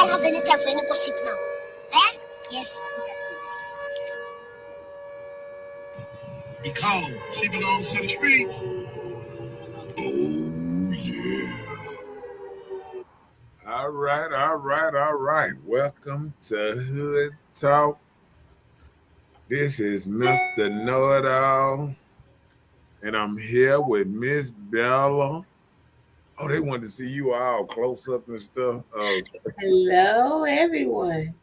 Tama venite a fene possible now. Eh? Yes, that's it. Be cold. She belongs to the streets. Oh, yeah. All right. Welcome to Hood Talk. This is Mr. Know-It-All, and I'm here with Miss Bella. Oh, they wanted to see you all close up and stuff. Oh, Hello, everyone.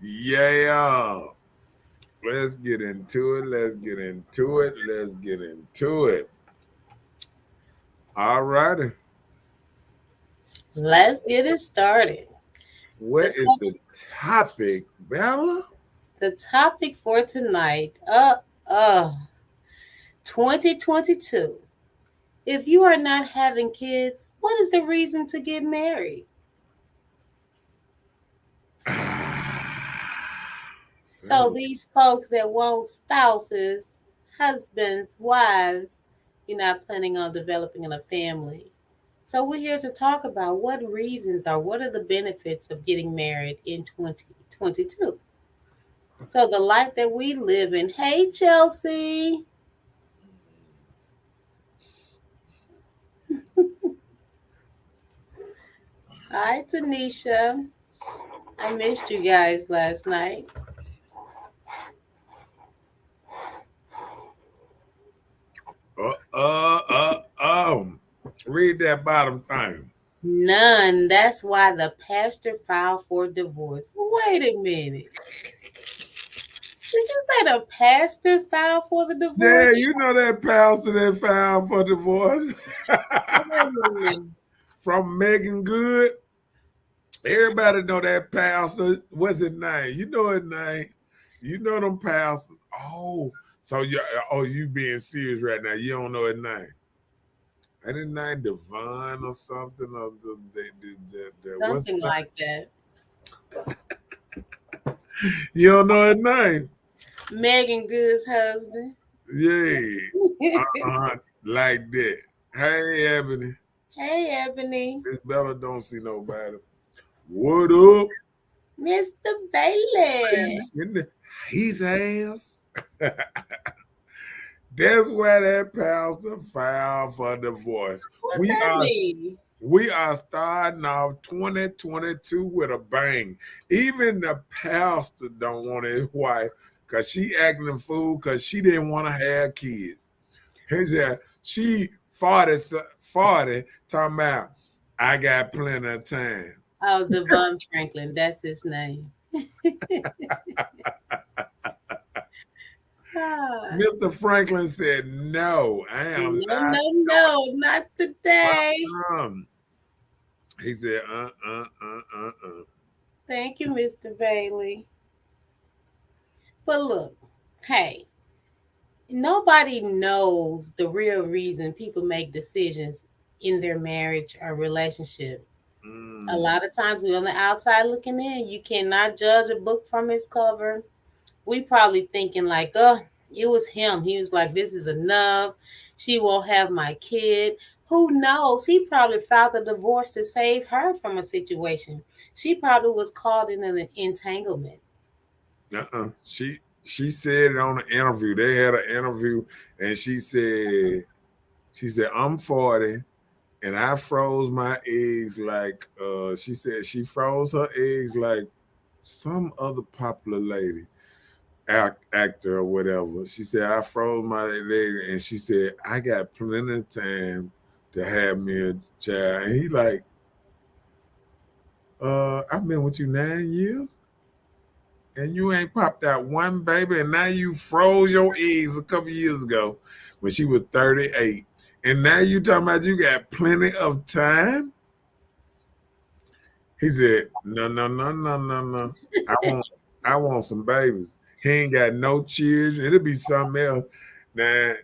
yeah. Let's get into it. All righty. Let's get it started. What is the topic, Bella? The topic for tonight, 2022. If you are not having kids, what is the reason to get married? So these folks that want spouses, husbands, wives, you're not planning on developing a family. So we're here to talk about what reasons are, what are the benefits of getting married in 2022. So the life that we live in. Hey, Chelsea. Hi, Tanisha. I missed you guys last night. Read that bottom thing. None. That's why the pastor filed for divorce. Wait a minute. Did you say the pastor filed for the divorce? Yeah, you know that pastor that filed for divorce from Megan Good. Everybody know that pastor. What's his name? You know his name. You know them pastors. Oh, so you being serious right now? You don't know his name? Ain't his name Devon or something? Or something like that. You don't know his name? Megan Good's husband. Yeah. Like that. Hey, Ebony. Hey, Ebony. Miss Bella don't see nobody. What up? Mr. Bailey. His ass. That's why that pastor filed for divorce. What that mean? We are starting off 2022 with a bang. Even the pastor don't want his wife because she acting a fool because she didn't want to have kids. She 40 talking about, I got plenty of time. Oh, Devon Franklin, that's his name. Mr. Franklin said, no, I am not. No, not today. He said, Thank you, Mr. Bailey. But look, hey, nobody knows the real reason people make decisions in their marriage or relationship. A lot of times we're on the outside looking in. You cannot judge a book from its cover. We probably thinking like, oh, it was him. He was like, this is enough. She won't have my kid. Who knows? He probably filed a divorce to save her from a situation. She probably was caught in an entanglement. She said it on an interview. They had an interview, and she said, I'm 40, and I froze my eggs like, she said she froze her eggs like some other popular lady, actor or whatever. She said, I froze my leg, and she said, I got plenty of time to have me a child. And he like, I've been with you 9 years, and you ain't popped out one baby, and now you froze your eggs a couple years ago when she was 38. And now you talking about you got plenty of time? He said, no. I want some babies. He ain't got no children. It'll be something else. Now,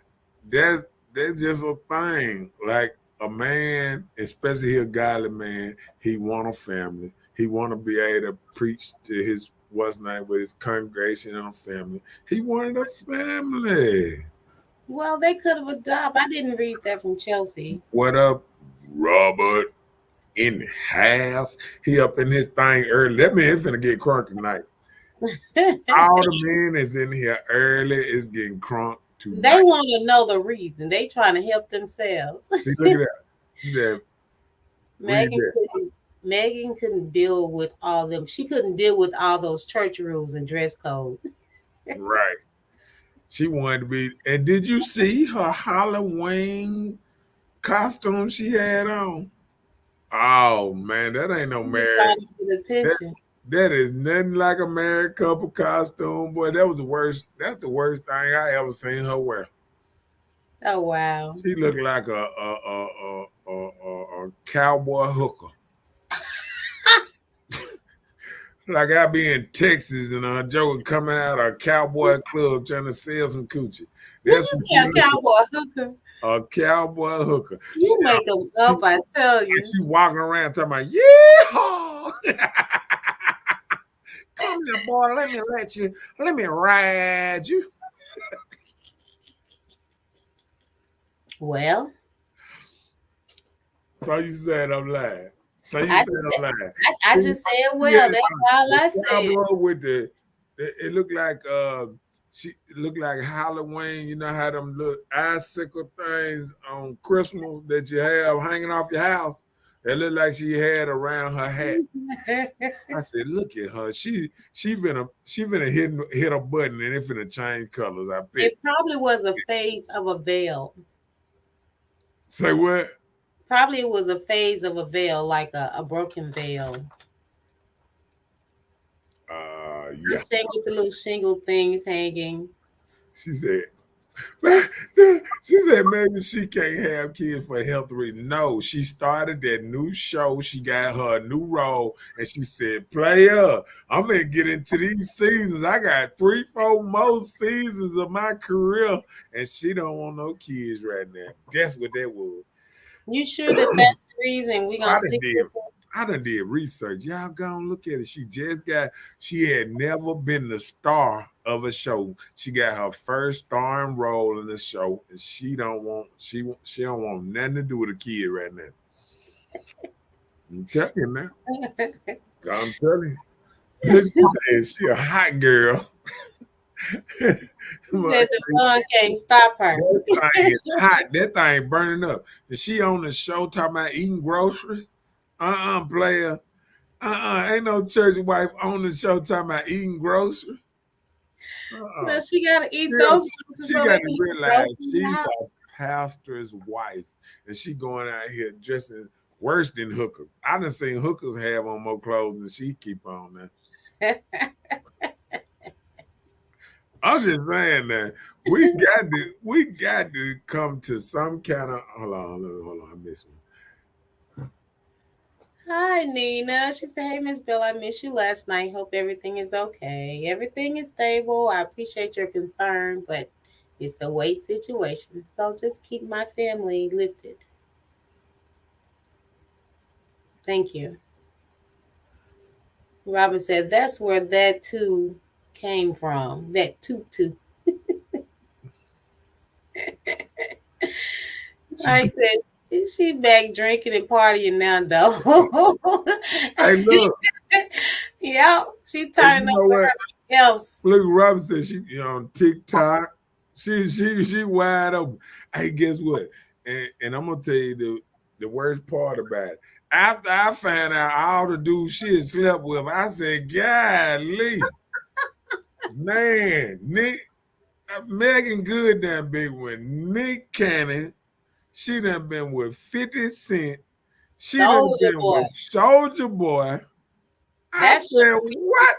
that's just a thing. Like a man, especially a godly man, he want a family. He want to be able to preach to his with his congregation and a family. He wanted a family. Well, they could have adopted. I didn't read that from Chelsea. What up, Robert? in the house. He up in his thing early. That man finna get crunk tonight. All the men is in here early. Is getting crunk tonight. They want to know the reason. They trying to help themselves. See, look at that. He said, read that. Megan couldn't deal with all them. She couldn't deal with all those church rules and dress code. Right. She wanted to be. And did you see her Halloween costume she had on? Oh man, that ain't no married. Trying to get attention. That is nothing like a married couple costume, boy. That was the worst. That's the worst thing I ever seen her wear. Oh wow. She looked like a cowboy hooker. Like I be in Texas and Joe coming out of a cowboy club trying to sell some coochie. That's what you say, a cowboy hooker. A cowboy hooker. You make them up, I tell you. She walking around talking about, yeah. Come here, boy. Let me ride you. Well, so you said I'm lying. So you said I'm lying. I just said, well, yeah, that's all I said. With it looked like it looked like Halloween. You know how them little icicle things on Christmas that you have hanging off your house? It looked like she had around her hat. I said, look at her. She finna hit a button and it finna change colors. I bet. It probably was a phase of a veil. Say what? Probably it was a phase of a veil, like a broken veil. Yeah. Same with the little shingle things hanging. She said maybe she can't have kids for health reasons. No, she started that new show. She got her new role, and she said, "Player, I'm gonna get into these seasons. I got 3-4 more seasons of my career, and she don't want no kids right now." That's what that was. You sure that's the reason we gonna stick with her? I done did research. Y'all go and look at it. She had never been the star of a show. She got her first starring role in the show, and she don't want nothing to do with a kid right now. I'm telling you now. I'm telling you. She a hot girl. That the sun can't stop her. That thing is hot. That thing burning up. Is she on the show talking about eating groceries? Player. Ain't no church wife on the show talking about eating groceries. But she gotta eat those. She got to realize she's a pastor's wife, and she going out here dressing worse than hookers. I done seen hookers have on more clothes than she keep on now. I'm just saying that we got to come to some kind of hold on, I missed one. Hi, Nina. She said, hey, Miss Bell, I missed you last night. Hope everything is okay. Everything is stable. I appreciate your concern, but it's a weight situation. So just keep my family lifted. Thank you. Robin said, that's where that too came from. That tutu. I said, she back drinking and partying now, though. Hey, look. Yeah, she turning over else. Look, Robin said she on TikTok. She wide open. Hey, guess what? And I'm gonna tell you the worst part about it. After I found out all the dudes she had slept with, I said, golly. Man, Megan Good done been with Nick Cannon. She done been with 50 Cent. She done been with Soulja Boy. I said, what?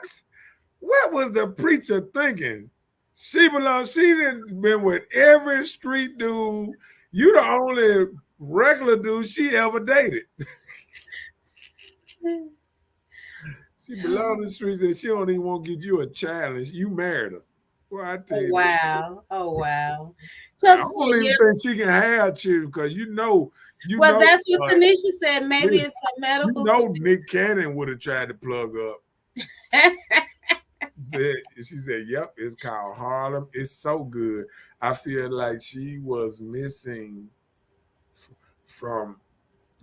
What was the preacher thinking? She done been with every street dude. You the only regular dude she ever dated. She belong to the streets and she don't even want to get you a challenge. You married her. Well, I tell you. Wow. Oh, wow. I don't even think she can have children because you know. Well, that's what Tanisha said. Maybe it's a medical. You know, Nick Cannon would have tried to plug up. She said, yep, it's called Harlem. It's so good. I feel like she was missing from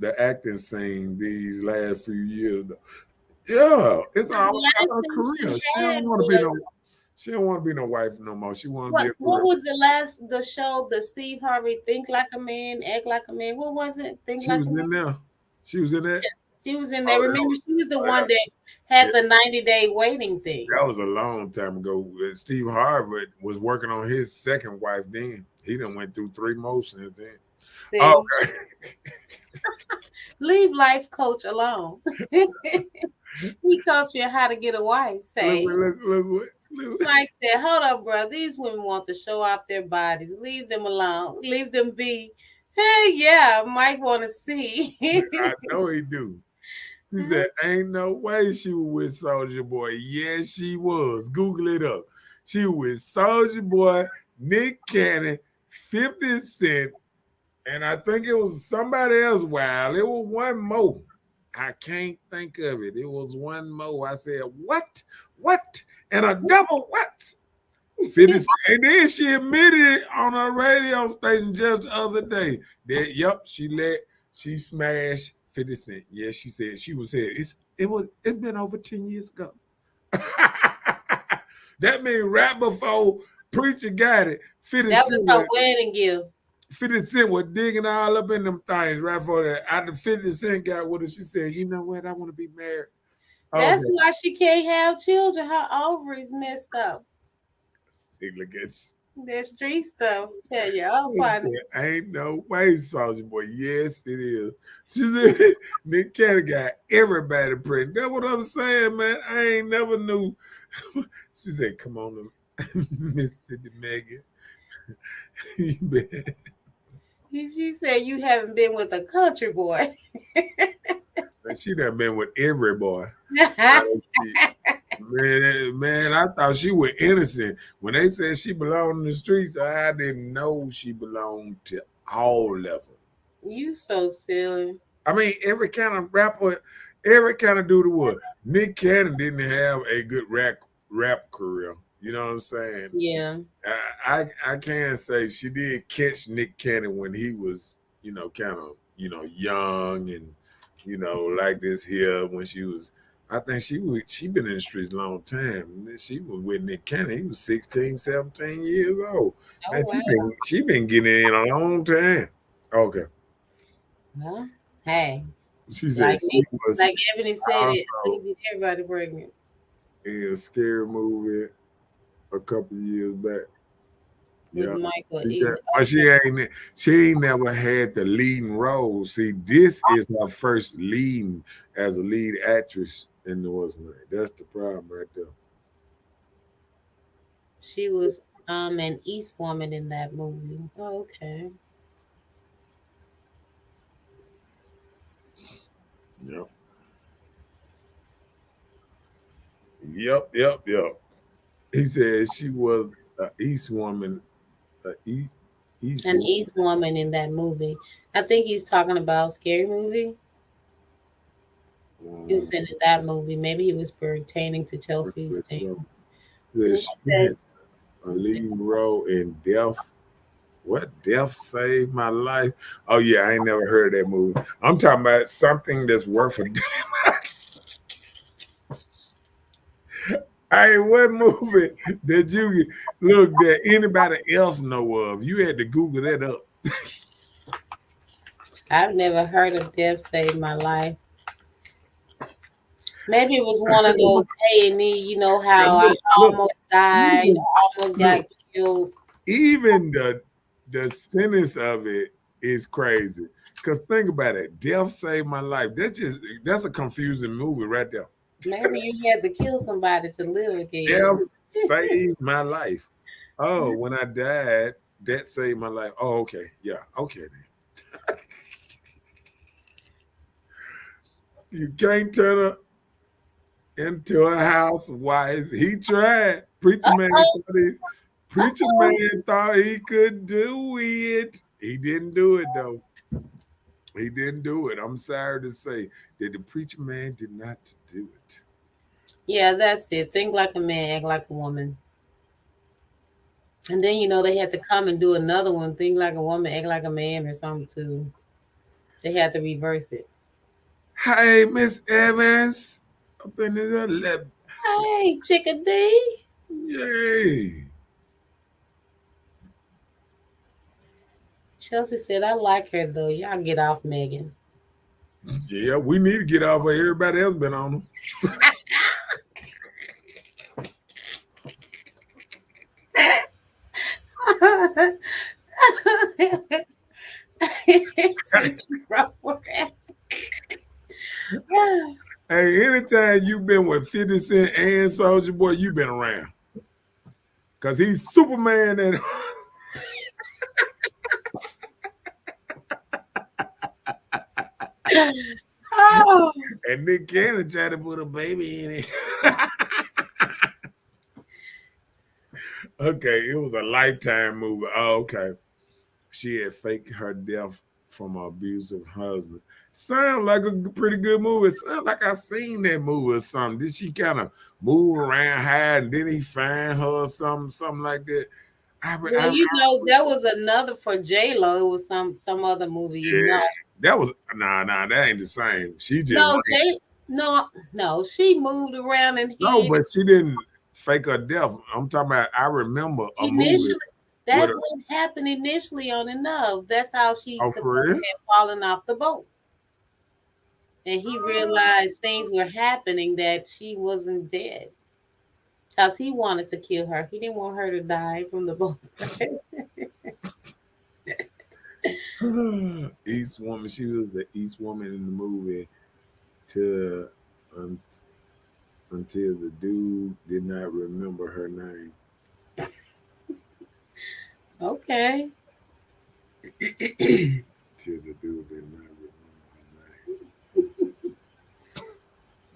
the acting scene these last few years. Yeah, it's The all last about her thing career. she She had don't want to be was no. She don't want to be no wife no more. She want to be a what girl. was the show, the Steve Harvey Think Like a Man, Act Like a Man? What was it? Think She Like a was Man? in there. She was in that. She was in Oh, there. Remember, she was the oh, one that yeah. had the 90-day waiting thing. That was a long time ago. Steve Harvey was working on his second wife then. He done went through 3 more since then. See, Oh, okay. leave life coach alone. He coached you how to get a wife. Say, Look. Mike said, "Hold up, bro. These women want to show off their bodies. Leave them alone. Leave them be." Hey, yeah, Mike want to see. I know he do. She said, ain't no way she was with Soldier Boy. Yes, she was. Google it up. She was with Soldier Boy, Nick Cannon, 50 Cent, and I think it was somebody else. Wow, it was one more. I can't think of it. It was one more. I said, what? What? And a double what? 50 Cent. And then she admitted it on her radio station just the other day that, yep, she smashed 50 Cent. Yes, she said it's been over 10 years ago. That means right before Preacher got it, 50 That Cent was her wedding gift. 50 Cent was digging all up in them things right before that. After 50 Cent got with her, she said, you know what? I want to be married. That's why she can't have children. Her ovaries messed up. See, look at That street stuff. Tell you, oh, funny. ain't no way, Soldier Boy. Yes, it is. She said, Nick Cannon got everybody pregnant. That's what I'm saying, man. I ain't never knew. She said, come on, Mississippi Megan. She said, you haven't been with a country boy. She done been with every boy. Man, I thought she was innocent. When they said she belonged in the streets, I didn't know she belonged to all of them. You so silly. I mean, every kind of rapper, every kind of dude would. Nick Cannon didn't have a good rap career. You know what I'm saying? Yeah. I can say she did catch Nick Cannon when he was, kind of, young and, like this here when she was. I think she been in the streets a long time. She was with Nick Cannon. He was 16, 17 years old. Oh, And wow. she been getting in a long time. Okay. Well, hey. She said she was like Ebony said it, everybody pregnant. in a scary movie a couple of years back. With Michael But she ain't never had the leading role. See, this is her first leading as a lead actress in the West Nine. That's the problem right there. She was an East woman in that movie. Oh, okay. Yep. He said she was an East woman, East woman in that movie. I think he's talking about Scary Movie. He was in that movie. Maybe he was pertaining to Chelsea's thing. She had a leading role in Death. What? Death Saved My Life? Oh, yeah, I ain't never heard of that movie. I'm talking about something that's worth a damn. Hey, what movie did you look that anybody else know of? You had to Google that up. I've never heard of Death Saved My Life. Maybe it was one of those A&E, you know how I almost died, almost got killed. Even the sentence of it is crazy. Because think about it. Death Saved My Life. That's a confusing movie right there. Maybe you had to kill somebody to live again. Death saved my life. Oh, when I died, that saved my life. Oh, okay. Yeah. Okay then. You can't turn her into a housewife. He tried. Preacher man thought he could do it. He didn't do it though. He didn't do it. I'm sorry to say that the preacher man did not do it. Yeah, that's it. Think like a man, act like a woman. And then they had to come and do another one. Think like a woman, act like a man, or something too. They had to reverse it. Hey, Miss Evans. Up in this lip. Hey, Chickadee. Yay. Chelsea said, I like her though. Y'all get off Megan. Yeah, we need to get off of everybody else been on them. Hey, anytime you've been with 50 Cent and Soulja Boy, you've been around. Because he's Superman and Oh. and Nick Cannon tried to put a baby in it. Okay, it was a Lifetime movie. Oh, okay. She had faked her death from an abusive husband. Sound like a pretty good movie. Sound like I seen that movie or something. Did she kind of move around hide and then he find her or something like that? Well, you know, that was another for J-Lo. It was some other movie, you know. That was that ain't the same. She just no, she moved around and hid. No, but she didn't fake her death. I'm talking about I remember a movie. That's what happened initially on Enough. That's how she had fallen off the boat. And he realized things were happening that she wasn't dead. Because he wanted to kill her. He didn't want her to die from the boat. East Woman. She was the East Woman in the movie until the dude did not remember her name. Okay. Till the dude did not remember her name.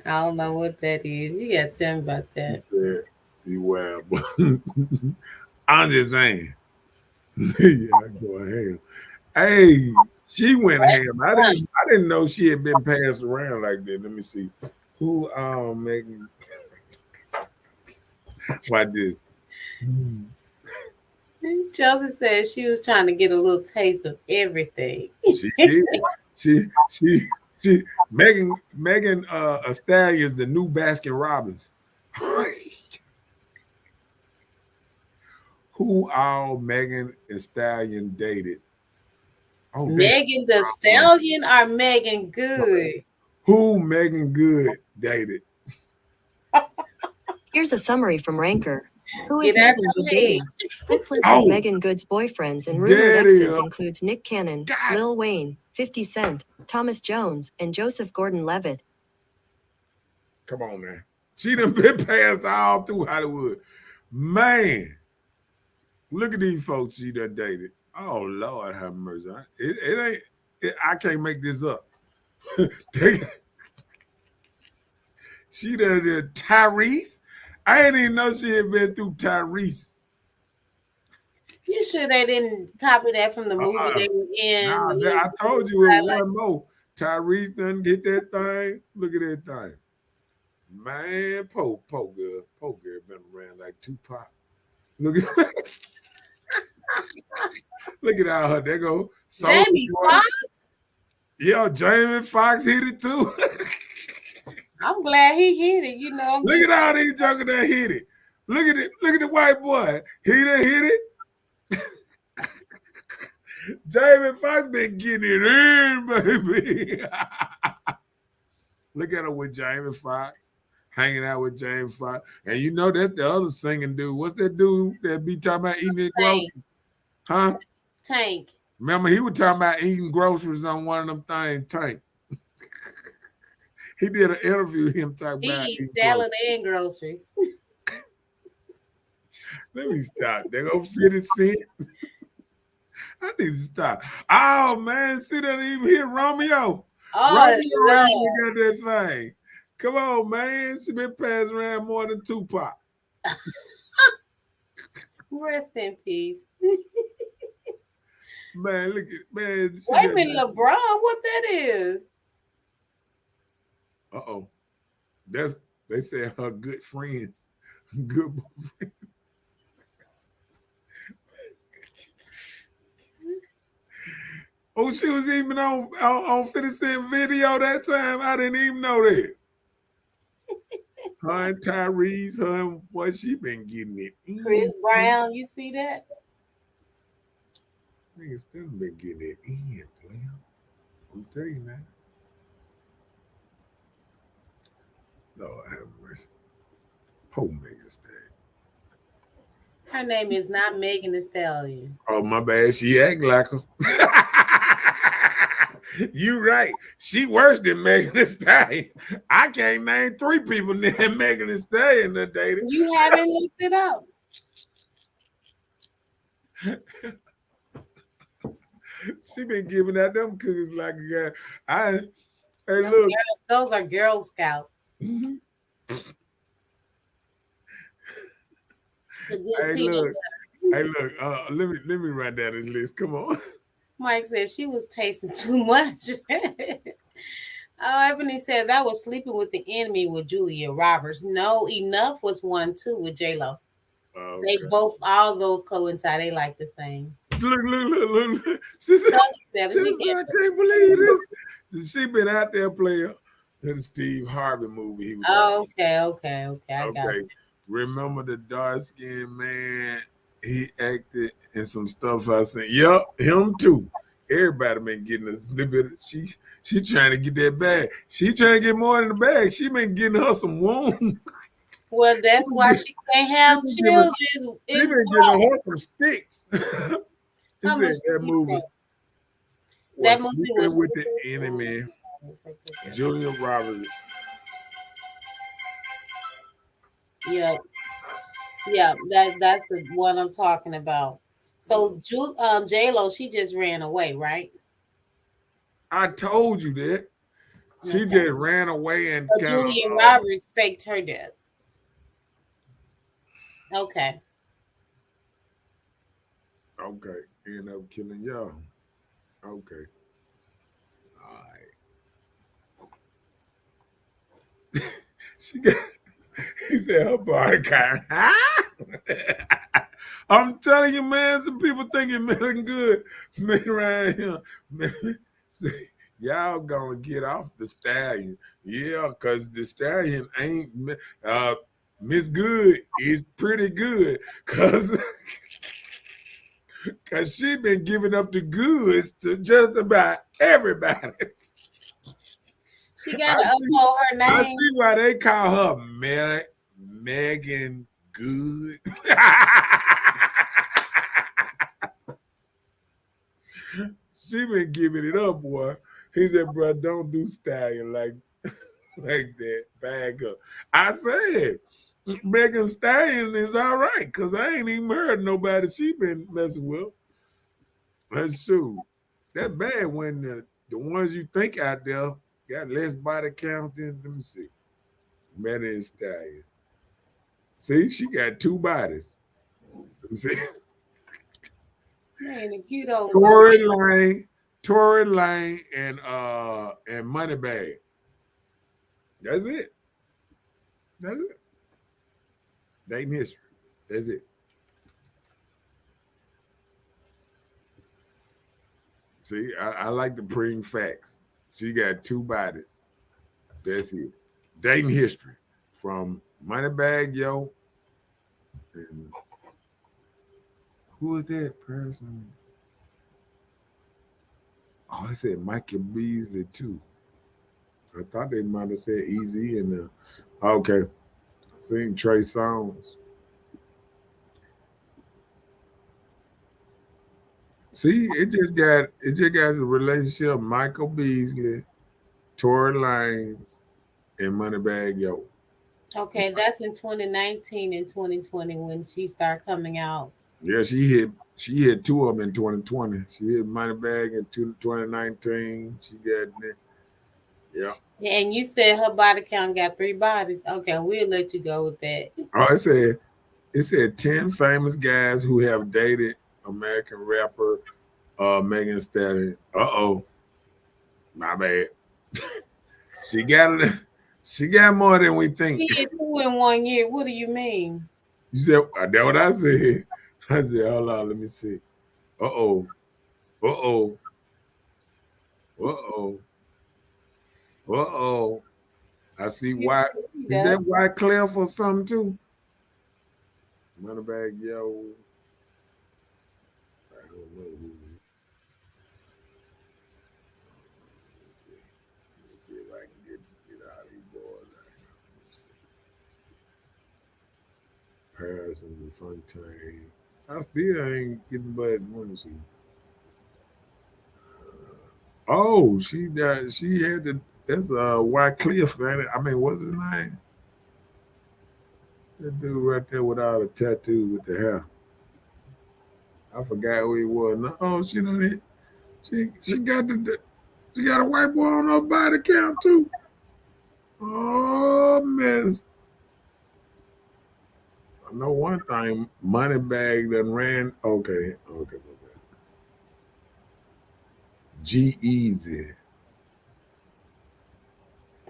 I don't know what that is. You got to tell me about that. You wild, but I'm just saying. Yeah, I go ham. Hey, she went ham. I didn't know she had been passed around like that. Let me see. Who Megan? Why this? Chelsea said she was trying to get a little taste of everything. She did. She Megan Thee Stallion is the new Baskin Robbins. Who all Megan Thee Stallion dated? Oh, Megan Thee Stallion or Megan Good? Who Megan Good dated? Here's a summary from Ranker. Who is Megan Good dating? This list of Megan Good's boyfriends and rumored exes includes Nick Cannon, Lil Wayne, 50 Cent, Thomas Jones, and Joseph Gordon-Levitt. Come on, man. She done been passed all through Hollywood. Man, look at these folks she done dated. Oh, Lord have mercy. It ain't, I can't make this up. She done did Tyrese. I didn't even know she had been through Tyrese. You sure they didn't copy that from the movie they were in? Nah, I told you it was one more. Tyrese done get that thing. Look at that thing. Man, Po girl been around like Tupac. Look at look at how her. There go Jamie Foxx. Yeah, Jamie Foxx hit it too. I'm glad he hit it. You know. Look at all these jokers that hit it. Look at it. Look at the white boy. He done hit it. Jamie Foxx been getting it in, baby. Look at her with Jamie Foxx, hanging out with Jamie Foxx. And you know that's the other singing dude. What's that dude that be talking about eating his groceries? Huh? Tank. Remember, he was talking about eating groceries on one of them things, Tank. He did an interview, him talking about eating salad and groceries. Let me stop. They go 50 Cent. I need to stop. Oh, man, see that even hit Romeo. Romeo got that thing. Come on, man. She been passed around more than Tupac. Rest in peace. Man, look at man. Wait a minute, LeBron, what that is? Uh-oh. They said her good friends. Good friends. Oh, she was even on 50 Cent video that time. I didn't even know that. Her and Tyrese, her and what she been getting it. Chris Brown, you see that? Niggas still been getting it in, player. I'm telling you now. Lord have mercy. Poor Megan Thee Stallion. Her name is not Megan Thee Stallion. Oh, my bad. She act like her. You right. She worse than Megan Thee Stallion. I can't name 3 people named Megan Thee Stallion that dated. You haven't looked it up. She been giving out them cookies like a guy. Hey, look. Those are Girl Scouts. Mm-hmm. Hey, look. Let me write down this list. Come on. Mike said she was tasting too much. Ebony said that was Sleeping with the Enemy with Julia Roberts. No, Enough was one too with J-Lo. Okay. They both, all those coincide. They like the same. Look. She said, I can't believe this. She been out there playing the Steve Harvey movie. He was okay. I got it. Remember the dark-skinned man? He acted in some stuff I seen. Yup, him too. Everybody been getting a little bit. She trying to get that bag. She trying to get more in the bag. She been getting her some wounds. Well, that's why she can't have children. She been giving her some sticks. That movie. That movie was with the Enemy. Julia Roberts. Yeah, that's the one I'm talking about. So J-Lo, she just ran away, right? I told you that. She just ran away and Julia Roberts faked her death. Okay. End up killing y'all. Okay. All right. He said her body kind. I'm telling you, man, some people thinking Megan Good, man, around here. Man, y'all gonna get off the stallion. Yeah, because the stallion ain't Miss Good is pretty good because she been giving up the goods to just about everybody. She got to uphold her name. I see why they call her Megan Good. She been giving it up, boy. He said, bro, don't do stallion like that. Bag up. I said, Megan Stallion is all right, because I ain't even heard nobody she been messing with. That's true. That bad when the ones you think out there got less body count than, let me see. Megan Stallion. See, she got 2 bodies. Let me see. Man, if you don't Tory Lane and Moneybag. That's it. Dating history. That's it. See, I like to bring facts. She got 2 bodies. That's it. Dating history from Moneybag Yo. And who is that person? Oh, I said Michael Beasley too. I thought they might have said Easy and okay. I seen Trey Songz. See, it just got a relationship. Michael Beasley, Tory Lanez, and Moneybag Yo. Okay, that's in 2019 and 2020 when she started coming out. Yeah, she hit 2 of them in 2020. She hit Moneybag in 2019. She got that. Yeah. And you said her body count got 3 bodies. Okay, we'll let you go with that. Oh, it said 10 famous guys who have dated American rapper Megan Thee Stallion. Uh-oh. My bad. She got more than we think. She hit 2 in 1 year. What do you mean? You said that's what I said. I said, hold on, let me see. Uh-oh. Uh-oh. Uh-oh. I see You why. see Is that? that Wyclef or something too? Moneybag Yo. I don't know who. Let's see. Let's see if I can get out of these boys. Let's see. Paris and Fontaine. I still ain't getting but one. See. Oh, she had the that's Wyclef, man. I mean, what's his name? That dude right there with all the tattoo with the hair. I forgot who he was. No, oh, she done it. She got she got a white boy on her body count too. Oh, miss. I know one thing. Moneybag done ran. Okay. G-Eazy.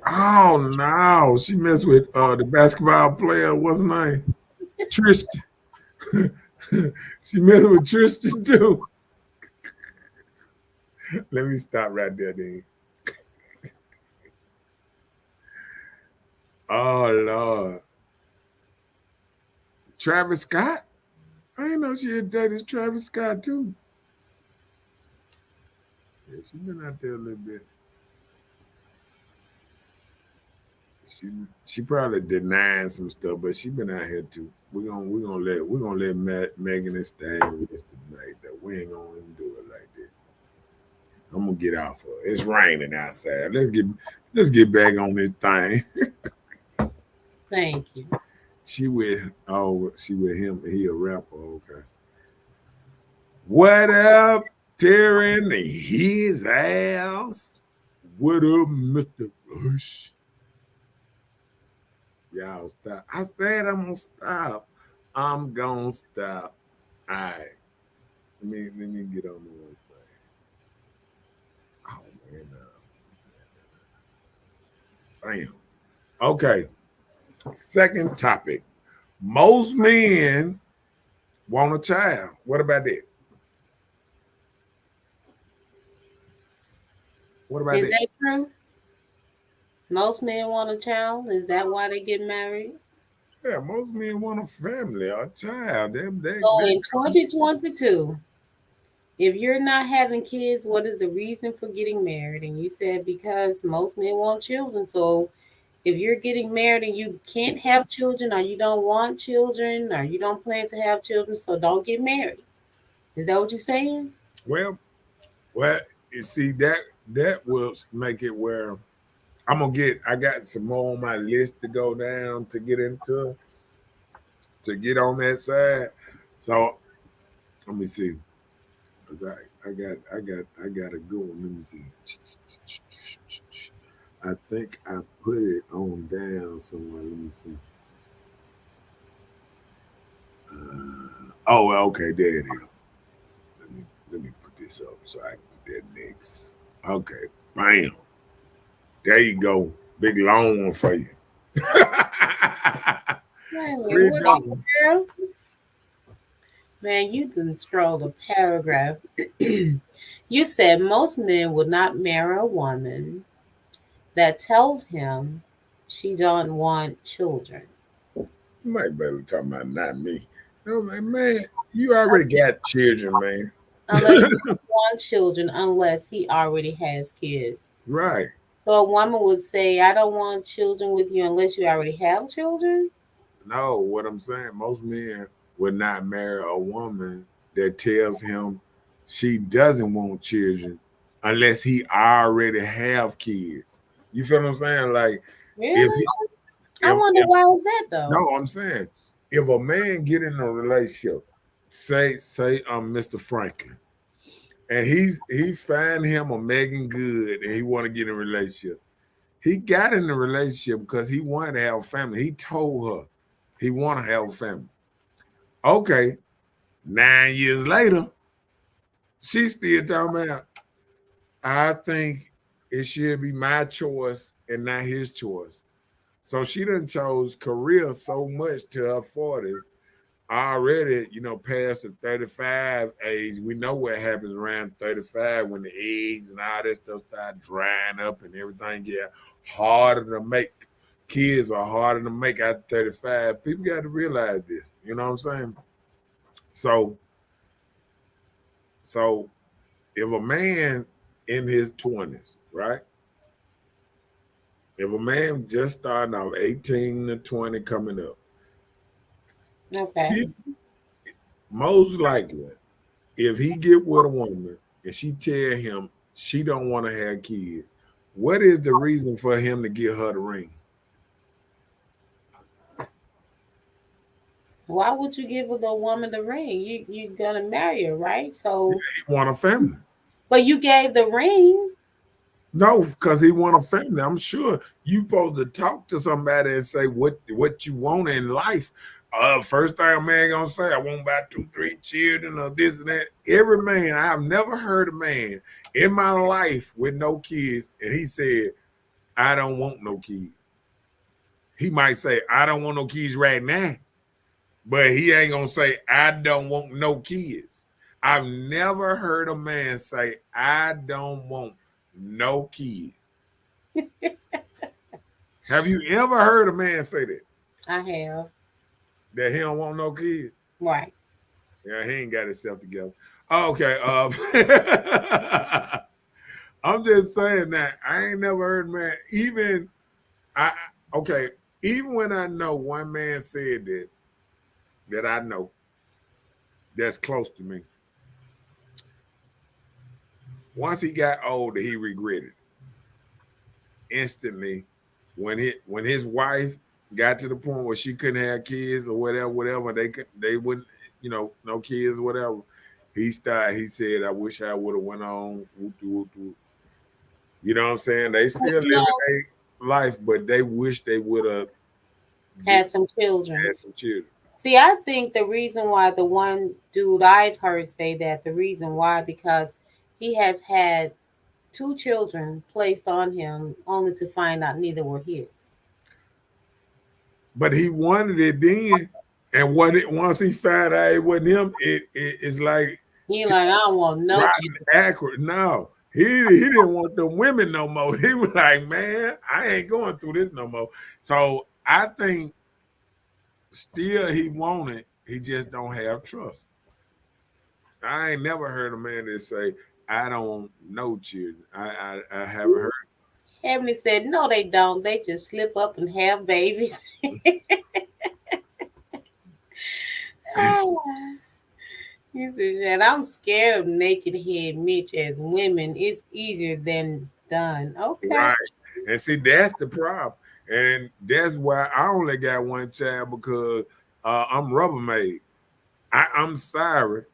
Oh no, she messed with the basketball player. What's her name? Tristan. She messed with Tristan too. Let me stop right there, then. Oh Lord. Travis Scott? I didn't know she had dated Travis Scott too. Yeah, she been out there a little bit. She probably denying some stuff, but she been out here too. We're gonna let Megan and Stan rest tonight. That we ain't gonna even do it like that. I'm gonna get off her. It's raining outside. Let's get back on this thing. Thank you. She with him. He a rapper. Okay. What up, tearing his ass? What up, Mr. Rush? Y'all stop. I said I'm gonna stop. I'm gonna stop. All right. Let me get on the one thing. Oh man. Bam. Okay. Second topic. Most men want a child. What about that? What about Is that? that true? Most men want a child. Is that why they get married? Yeah, most men want a family, a child. So in 2022, if you're not having kids, what is the reason for getting married? And you said because most men want children. So if you're getting married and you can't have children, or you don't want children, or you don't plan to have children, so don't get married. Is that what you're saying? well, you see that will make it where I got some more on my list to go down to get into to get on that side. So let me see. I got a good one. Let me see. I think I put it on down somewhere. Let me see. Okay, there it is. Let me put this up so I can put that next. Okay, bam. There you go. Big long one for you. Man, what up, girl? Man, you didn't scroll the paragraph. You said most men would not marry a woman that tells him she don't want children. You might better talk about not me. No, man, you already got children, man. Unless he don't want children, unless he already has kids. Right. So a woman would say, I don't want children with you unless you already have children? No, what I'm saying, most men would not marry a woman that tells him she doesn't want children unless he already have kids. You feel what I'm saying? Like, Really? I wonder why is that though? No, I'm saying if a man get in a relationship, say Mr. Franklin, and he find him a Megan Good and he want to get in a relationship. He got in a relationship because he wanted to have a family. He told her he want to have a family. Okay, 9 years later, she's still talking about, I think it should be my choice and not his choice. So she done chose career so much to her 40s already, past the 35 age. We know what happens around 35 when the eggs and all that stuff start drying up and everything get harder to make. Kids are harder to make after 35. People got to realize this. You know what I'm saying? So if a man in his 20s, right? If a man just starting off 18 to 20 coming up, Okay. Most likely, if he get with a woman and she tell him she don't want to have kids, what is the reason for him to give her the ring? Why would you give the woman the ring? You're gonna marry her, right? So He want a family. But you gave the ring. No, because he want a family. I'm sure you supposed to talk to somebody and say what you want in life. First thing a man gonna say, I want about 2, 3 children or this and that. Every man, I've never heard a man in my life with no kids, and he said, I don't want no kids. He might say, I don't want no kids right now, but he ain't gonna say, I don't want no kids. I've never heard a man say, I don't want no kids. Have you ever heard a man say that? I have. That he don't want no kids? Right. Yeah, he ain't got himself together. Okay. I'm just saying that I ain't never heard man. Even when I know one man said that I know that's close to me. Once he got older, he regretted instantly when his wife got to the point where she couldn't have kids or whatever, they wouldn't, no kids or whatever. He said, I wish I would have went on. You know what I'm saying? They still living their life, but they wish they would have had some children. See, I think the reason why the one dude I've heard say that, the reason why, because he has had 2 children placed on him only to find out neither were his. But he wanted it then. And once he found out it wasn't him, it's like he like, I don't want no accurate. No, he didn't want the women no more. He was like, man, I ain't going through this no more. So I think still he wanted, he just don't have trust. I ain't never heard a man that say, I don't want no children. I haven't heard. Ebony said, no, they don't. They just slip up and have babies. He said, I'm scared of naked head Mitch as women. It's easier than done. Okay. Right. And see, that's the problem. And that's why I only got one child, because I'm Rubbermaid. I'm sorry.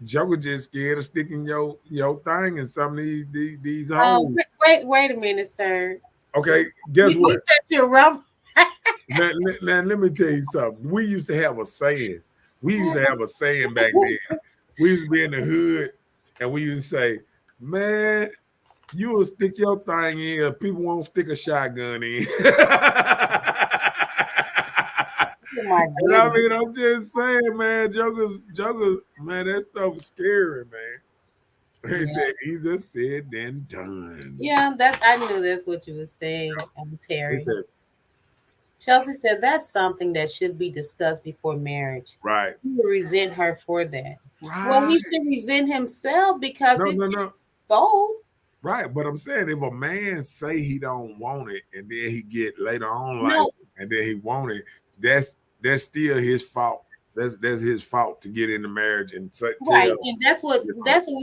Joker just scared of sticking your thing in some of these holes. Wait a minute, sir. Okay, guess what? You said you're rubber. now, let me tell you something. We used to have a saying. Back then. We used to be in the hood, and we used to say, man, you will stick your thing in, people won't stick a shotgun in. And I mean, I'm just saying, man, Jokers, man, that stuff is scary, man. He said, easier said than done. Yeah, I knew that's what you were saying, Terry. Chelsea said that's something that should be discussed before marriage. Right. He would resent her for that. Right. Well, he should resent himself because it's both. Right, but I'm saying if a man say he don't want it and then he get later on and then he want it, that's still his fault. That's his fault to get into marriage and right. And that's what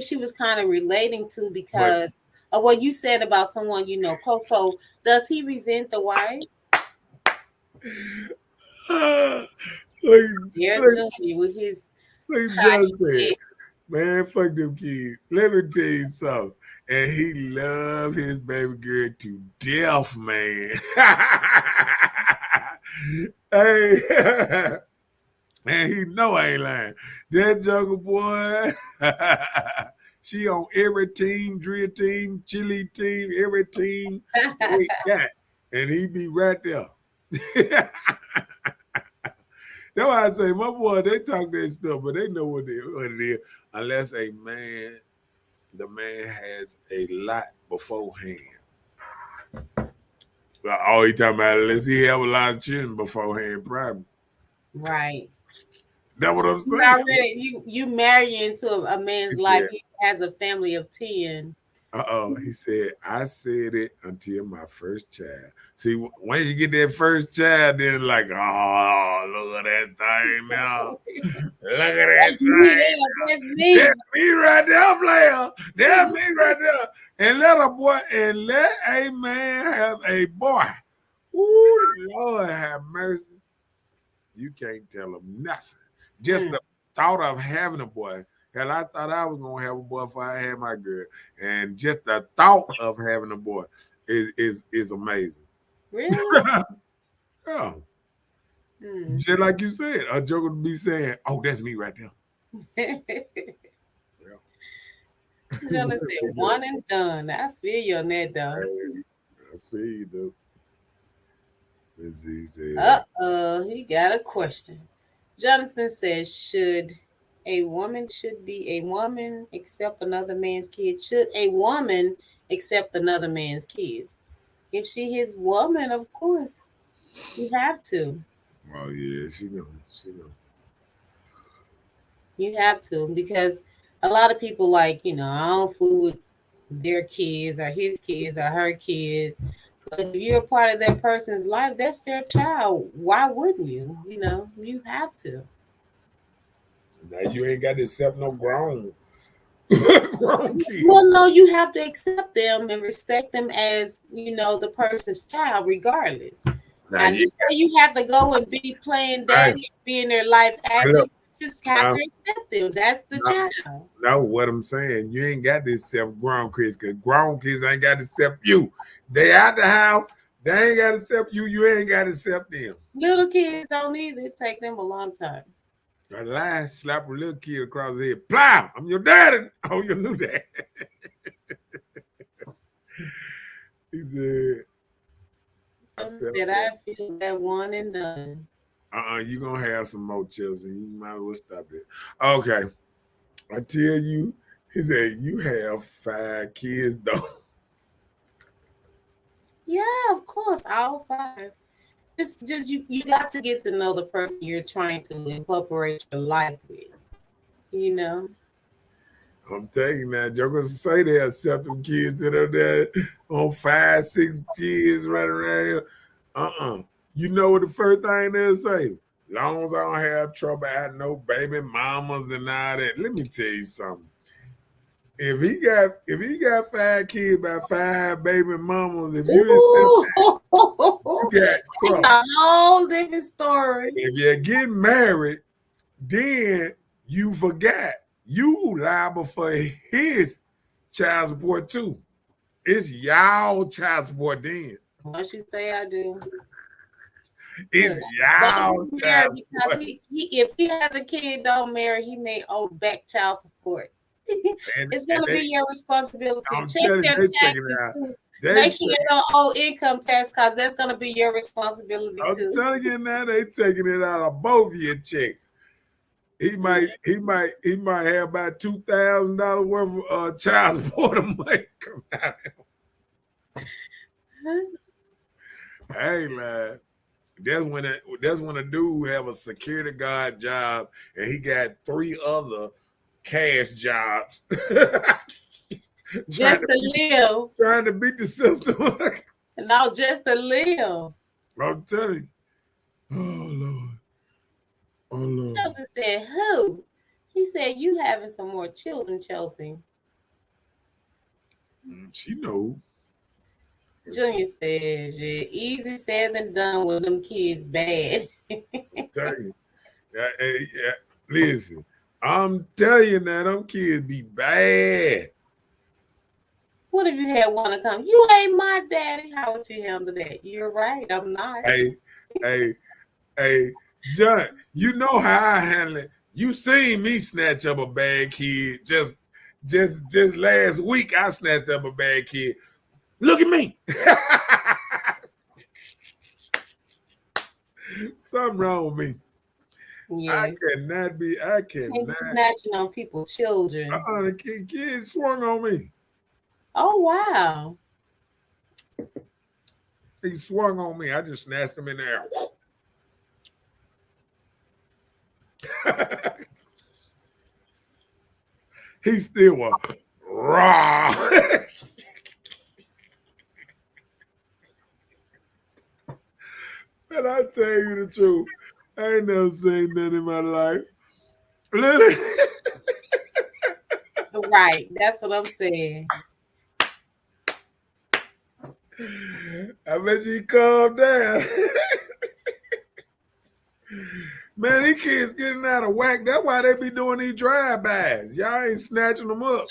she was kind of relating to, because of what you said about someone close. So does he resent the wife? With his man, fuck them kids. Let me tell you something. And he loved his baby girl to death, man. Hey, and he know I ain't lying. That Joker boy, she on every team, drill team, chili team, every team we got, and he be right there. That's why I say my boy, they talk that stuff, but they know what it is. Unless the man has a lot beforehand. Oh, he talking about unless he have a lot of children beforehand, probably. Right. That's what I'm saying. You marry into a man's life. He has a family of 10. He said, I said it until my first child. See, once you get that first child, then it's like, oh, look at that thing now. Look at that thing. That's me. That's me right there, player. That's me right there. And let a man have a boy. Ooh, Lord have mercy. You can't tell him nothing. Just the thought of having a boy. Hell, I thought I was gonna have a boy before I had my girl, and just the thought of having a boy is amazing. Really? Yeah. Just like you said, a joker would be saying, "Oh, that's me right there." Gonna say one and done. I feel you on that, though. I feel you, though. He got a question. Jonathan says, should a woman be a woman accept another man's kids? Should a woman accept another man's kids? If she his woman, of course, you have to. Oh yeah, she know. You have to, because a lot of people I don't fool with their kids or his kids or her kids. But if you're a part of that person's life, that's their child. Why wouldn't you? You have to. Now you ain't got to accept no grown kids. Well, no, you have to accept them and respect them as the person's child, regardless. Now you say you have to go and be playing daddy, be in their life active. Just have to accept them. That's the child. No, what I'm saying, you ain't got to accept grown kids, because grown kids ain't got to accept you. They out the house, they ain't got to accept you. You ain't got to accept them. Little kids don't either. It take them a long time. A lie, slap a little kid across the head. Plow! I'm your daddy. Oh, you knew that. He said, I feel that one and done. You're going to have some more, Chelsea. You might as well stop it. Okay. I tell you, he said, you have 5 kids, though. Yeah, of course, all 5. Just you got to get to know the person you're trying to incorporate your life with. I'm telling you, man, jokers say they accept them kids that are there on 5, 6 kids running around here. You know what the first thing they'll say? Long as I don't have trouble, I no baby mamas and all that. Let me tell you something. If he got 5 kids by 5 baby mamas, if you got trouble. A whole different story. If you get married, then you forgot. You liable for his child support too. It's y'all child support then. What you say I do? It's y'all child support. Because if he has a kid, don't marry, he may owe back child support. It's going to be your responsibility. Check your taxes. Make sure they don't owe income tax, because that's going to be your responsibility too. I'm telling you now, they taking it out of both of your checks. He might have about $2,000 worth of child support money come out of him. Hey man, that's when a dude have a security guard job and he got 3 other cash jobs. Just to live. Trying to beat the system. No, just to live. I'm telling you. Oh Lord. Oh Lord. Chelsea said, who? He said, you having some more children, Chelsea. She knows. Junior says, yeah, easy said than done with them kids bad. I'm telling you. Listen, I'm telling you now, them kids be bad. What if you had one to come? You ain't my daddy. How would you handle that? You're right. I'm not. Hey, John, you know how I handle it. You seen me snatch up a bad kid. Just last week, I snatched up a bad kid. Look at me. Something wrong with me. Yes. I Can't be cannot. snatching on people's children. The kid swung on me. Oh wow. He swung on me. I just snatched him in there. He still was raw. And I tell you the truth, I ain't never seen that in my life. Literally. Right. That's what I'm saying. I bet you calm down. Man, these kids getting out of whack. That's why they be doing these drive-bys. Y'all ain't snatching them up.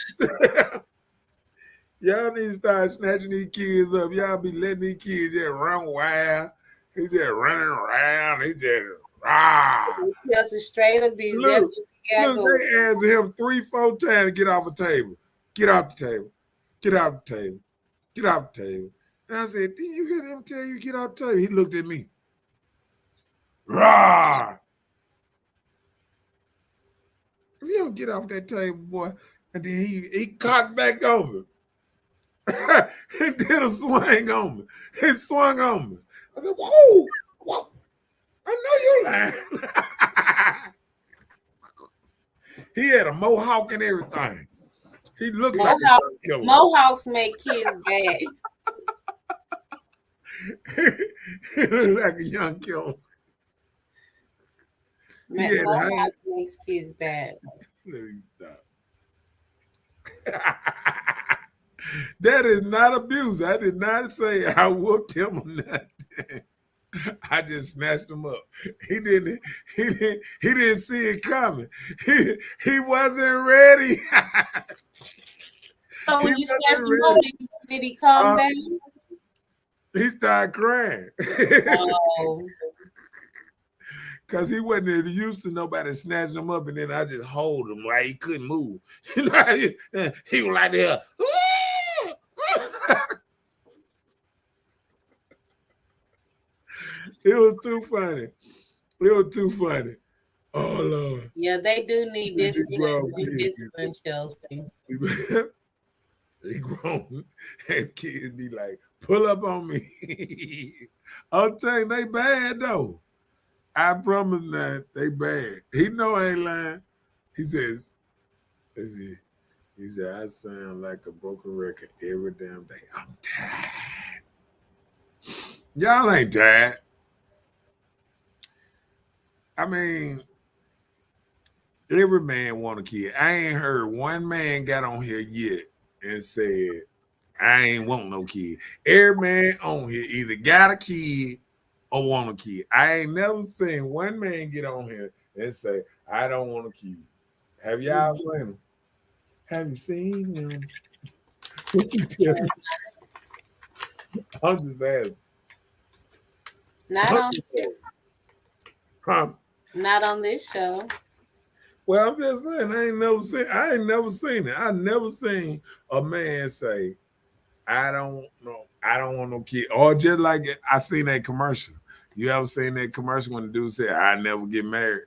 Y'all need to start snatching these kids up. Y'all be letting these kids just run wild. He just running around. He just rah. That's a straight abuse. Look, That's what you got look, they asked him 3-4 times to get off the table. Get off the table. Get off the table. Get off the table. And I said, didn't you hear them tell you get off the table? He looked at me. Rah! If you don't get off that table, boy, and then he cocked back over. He did a swing on me. He swung on me. I said, whoa, whoa. I know you're lying. He had a mohawk and everything. He looked like a killer. Mohawks make kids bad. He looked like a young killer. Mohawk makes kids bad. Let me stop. That is not abuse. I did not say I whooped him or nothing. I just snatched him up. He didn't see it coming. He wasn't ready. So when you snatched him up, did he calm down? He started crying. Oh. Because he wasn't used to nobody snatching him up, and then I just hold him while he couldn't move. He was like that. It was too funny. It was too funny. Oh, Lord. Yeah, they do need discipline, Chelsea. They grown. As kids be like, pull up on me. I'll tell you, they bad, though. I promise that they bad. He know I ain't lying. He says, he said, I sound like a broken record every damn day. I'm tired. Y'all ain't tired. I mean, every man want a kid. I ain't heard one man got on here yet and said, I ain't want no kid. Every man on here either got a kid or want a kid. I ain't never seen one man get on here and say, I don't want a kid. Have y'all seen him? Have you seen him? What you tell me? I'm just asking. Not on this show. Well, I'm just saying, I ain't never seen it. I never seen a man say, I don't want no kid. Or just like I seen that commercial. You ever seen that commercial when the dude said, I never get married?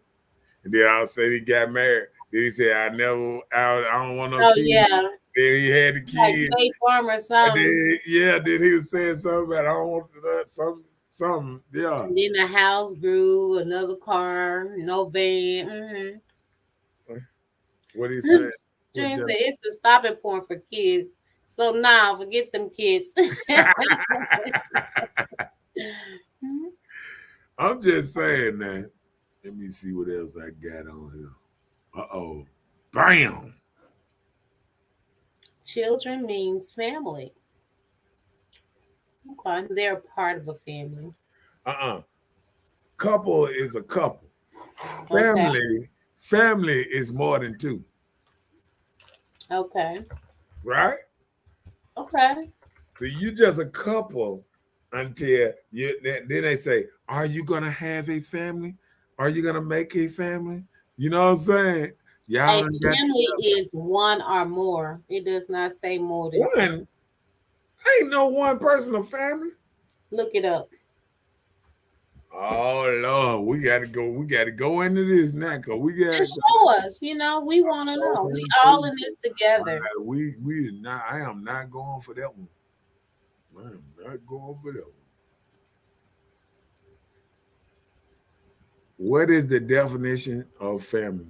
And then I said he got married. Then he said, I don't want no kid. Yeah. Then he had the kid. Like State Farm or something. Then he was saying something about I don't want something. Yeah. And then the house grew, another car, no van. Mm-hmm. What did he say? June said it's a stopping point for kids. So now forget them kids. I'm just saying that. Let me see what else I got on here. Uh-oh. Bam. Children means family. Okay. They're part of a family. Couple is a couple. Family is more than two. Okay. Right? Okay. So you just a couple until then they say, are you going to have a family? Are you going to make a family? You know what I'm saying? Y'all a family is one or more. It does not say more than one. Ain't no one person a family. Look it up. Oh Lord, we gotta go into this now, cause we gotta Just show us, we want to know. We all in this together. We not. I am not going for that one. I am not going for that one. What is the definition of family?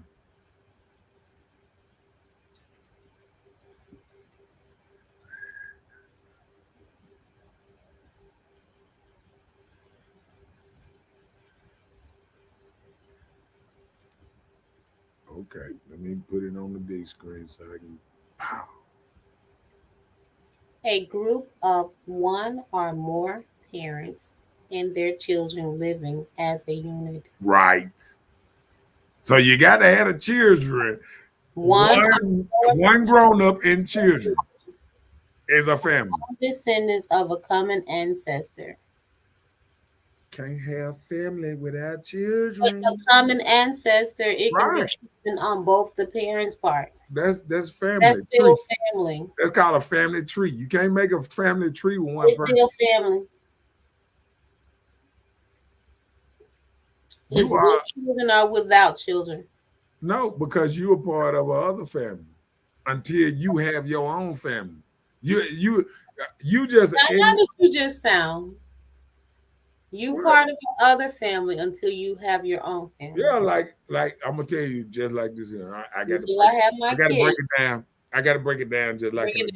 Okay, let me put it on the big screen so I can pow. A group of one or more parents and their children living as a unit. Right. So you got to have the children. One grown up and children is a family. Descendants of a common ancestor. Can't have family without children. But a common ancestor, it can be on both the parents' part. That's family. That's still family. That's called a family tree. You can't make a family tree with one person. It's still family. Is with children or without children? No, because you're a part of other family until you have your own family. You just. How did you just sound? You part of the other family until you have your own family. Yeah, like I'm gonna tell you just like this. I got to break it down. I got to break it down just like it.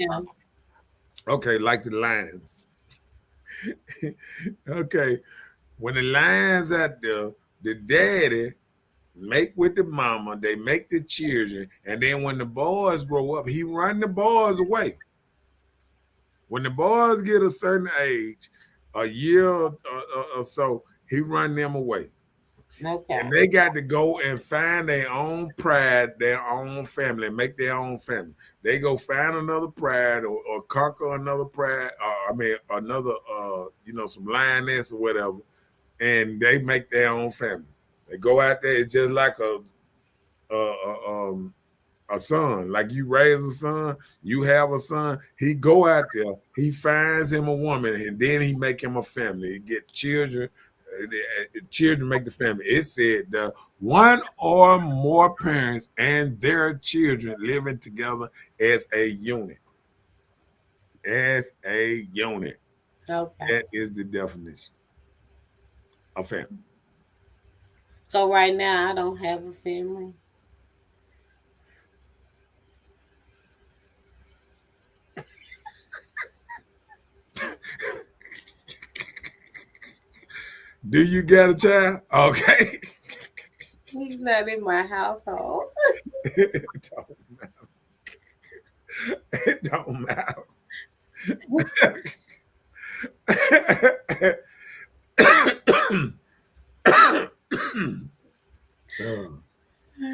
Okay, like the lions. Okay, when the lions out there, the daddy make with the mama, they make the children, and then when the boys grow up, he run the boys away. When the boys get a certain age, a year or so, he run them away. Okay. And they got to go and find their own pride, their own family, and make their own family. They go find another pride or conquer another pride, another, some lioness or whatever, and they make their own family. They go out there. It's just like a son. Like you raise a son, you have a son. He go out there, he finds him a woman, and then he make him a family. He get children. Children make the family. It said the one or more parents and their children living together as a unit. As a unit. Okay. That is the definition of family. So right now, I don't have a family. Do you get a child? Okay. He's not in my household. It don't matter. It don't matter.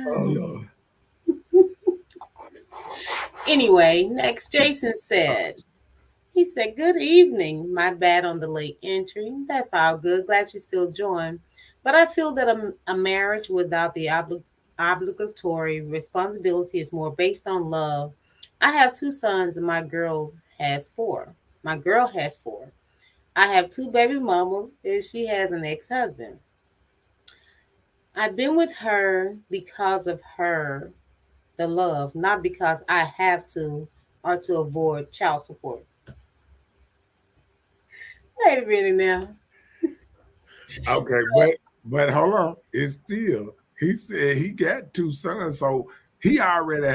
Oh Lord. Anyway, next, Jason said, he said, good evening. My bad on the late entry. That's all good. Glad you still joined. But I feel that a marriage without the obligatory responsibility is more based on love. I have 2 sons and my girl has 4. My girl has 4. I have 2 baby mamas and she has an ex-husband. I've been with her because of her, the love, not because I have to or to avoid child support. Wait a minute now. Okay, but hold on. It's still, he said he got 2 sons, so he already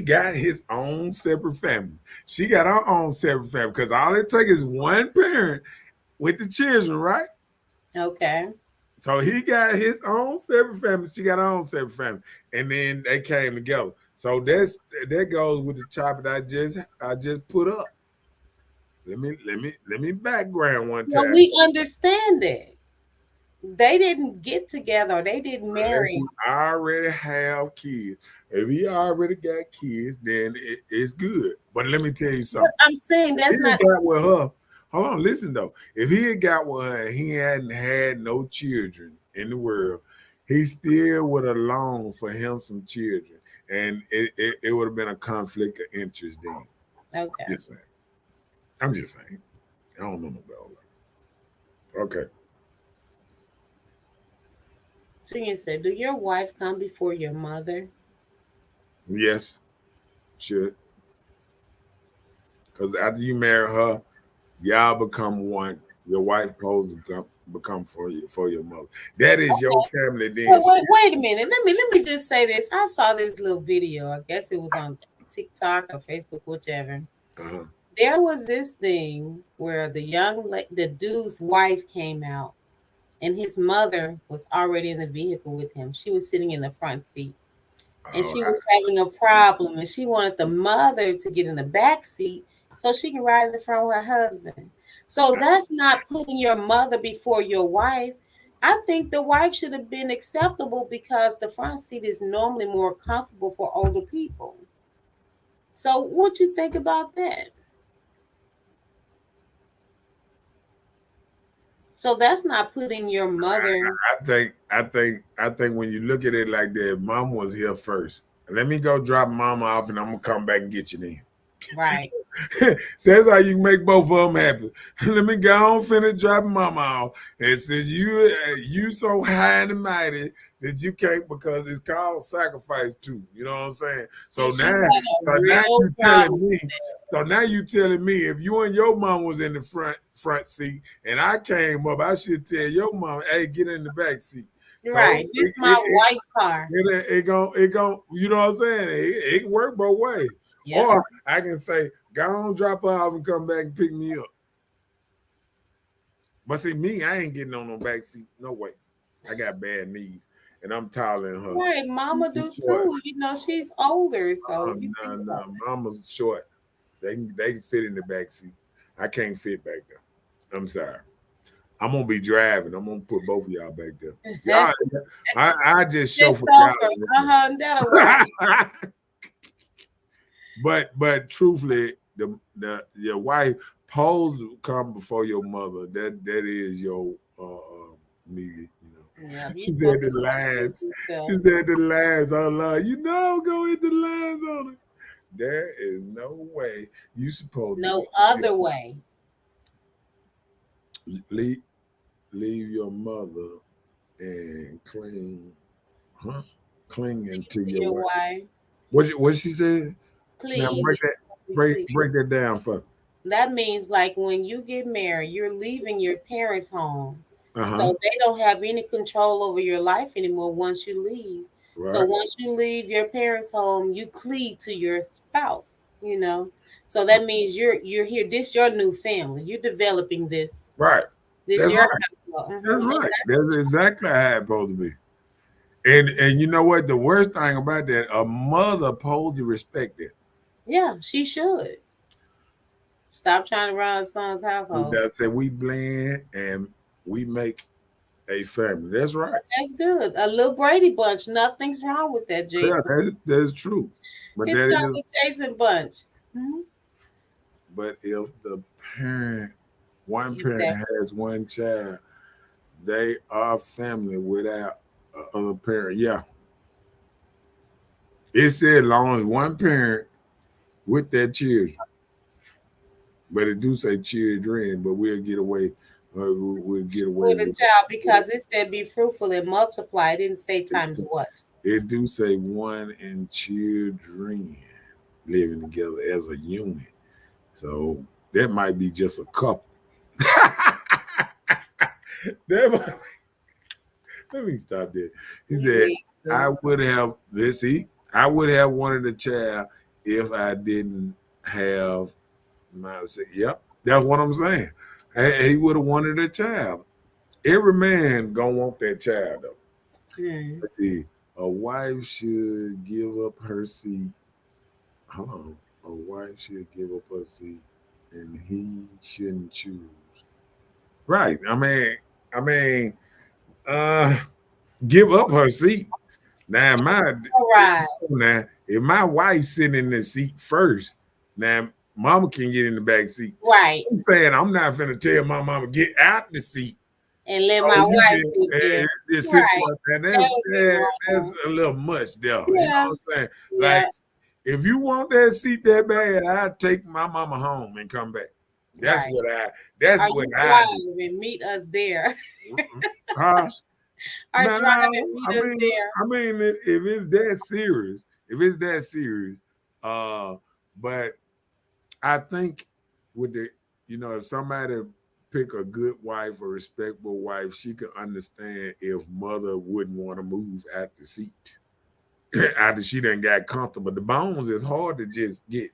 got his own separate family. She got her own separate family because all it takes is one parent with the children, right? Okay. So he got his own separate family. She got her own separate family, and then they came together. So that goes with the topic I just put up. Let me background one time. Well, we understand it. They didn't get together. They didn't marry. I already have kids. If he already got kids, then it's good. But let me tell you something. But I'm saying that's not. Got with her. Hold on, listen though. If he had got with her and he hadn't had no children in the world, he still would have longed for him some children, and it would have been a conflict of interest then. Okay. Just saying. I'm just saying. I don't know about that. Okay. Tanya said, "Do your wife come before your mother?" Yes, should. Because after you marry her, y'all become one. Your wife supposed to become for your mother. That is your family. Then Wait a minute. Let me just say this. I saw this little video. I guess it was on TikTok or Facebook, whichever. uh-huh. There was this thing where the dude's wife came out, and his mother was already in the vehicle with him. She was sitting in the front seat, and she was having a problem, and she wanted the mother to get in the back seat so she can ride in the front with her husband. So that's not putting your mother before your wife. I think the wife should have been acceptable because the front seat is normally more comfortable for older people. So what you think about that? So that's not putting your mother. I think when you look at it like that, mom was here first. Let me go drop mama off, and I'm gonna come back and get you then. Right. So that's how you make both of them happy. Let me go on, finish dropping mama off. And since you so high and mighty that you can't, because it's called sacrifice too. You know what I'm saying? So now you telling me if you and your mom was in the front seat and I came up, I should tell your mom, hey, get in the back seat. Right. This is my white car. It gon' you know what I'm saying? It can work both ways. Yep. Or I can say, go on, drop her off and come back and pick me up. But see, me, I ain't getting on no back seat. No way. I got bad knees, and I'm taller than her. Right, mama do too. You know, she's older, so no, mama's short. They can fit in the back seat. I can't fit back there. I'm sorry. I'm gonna be driving. I'm gonna put both of y'all back there. Y'all, I just chauffeur y'all. That'll work. But truthfully, your wife supposed to come before your mother. That is your media. You know. Yeah, she said the lines. She said the lines. Oh Lord, you know, go hit the lines on it. There is no way you supposed. No other way. Leave your mother and cling into your wife. What she said? Now break that down for me. That means like when you get married, you're leaving your parents' home. So they don't have any control over your life anymore once you leave. Right. So once you leave your parents' home, you cleave to your spouse, you know. So that means you're here. This your new family. You're developing this. Right. This your right. That's right. That's exactly how it's supposed to be. And you know what? The worst thing about that, a mother supposed to respect it. Yeah, she should. Stop trying to run her son's household. I said we blend and we make a family. That's right. That's good. A little Brady Bunch. Nothing's wrong with that, Jason. Yeah, that's true. But it's not a Jason Bunch. Mm-hmm. But if the one parent has one child, they are family without other parent. Yeah. It said long as one parent with their children. But it do say children, but we'll get away. We'll get away with a child because it said be fruitful and multiply. It didn't say times what. It do say one and children living together as a unit. So that might be just a couple. Let me stop there. He said, I would have wanted a child if I didn't have my. Yep, that's what I'm saying. He would have wanted a child. Every man gonna want that child though. Let's see. A wife should give up her seat. Hold on. A wife should give up her seat, and he shouldn't choose. Right. I mean, give up her seat. Now now if my wife's sitting in the seat first, now mama can get in the back seat. Right. I'm saying I'm not finna tell my mama get out the seat and let my wife sit there. That's a little much there. Yeah. You know what I'm saying? Yeah. Like if you want that seat that bad, I'd take my mama home and come back. That's what I do. And meet us there. or No, drive and meet us there. I mean, if it's that serious, but I think with the, if somebody pick a good wife, a respectable wife, she could understand if mother wouldn't want to move at the seat. After she done got comfortable. The bones is hard to just get,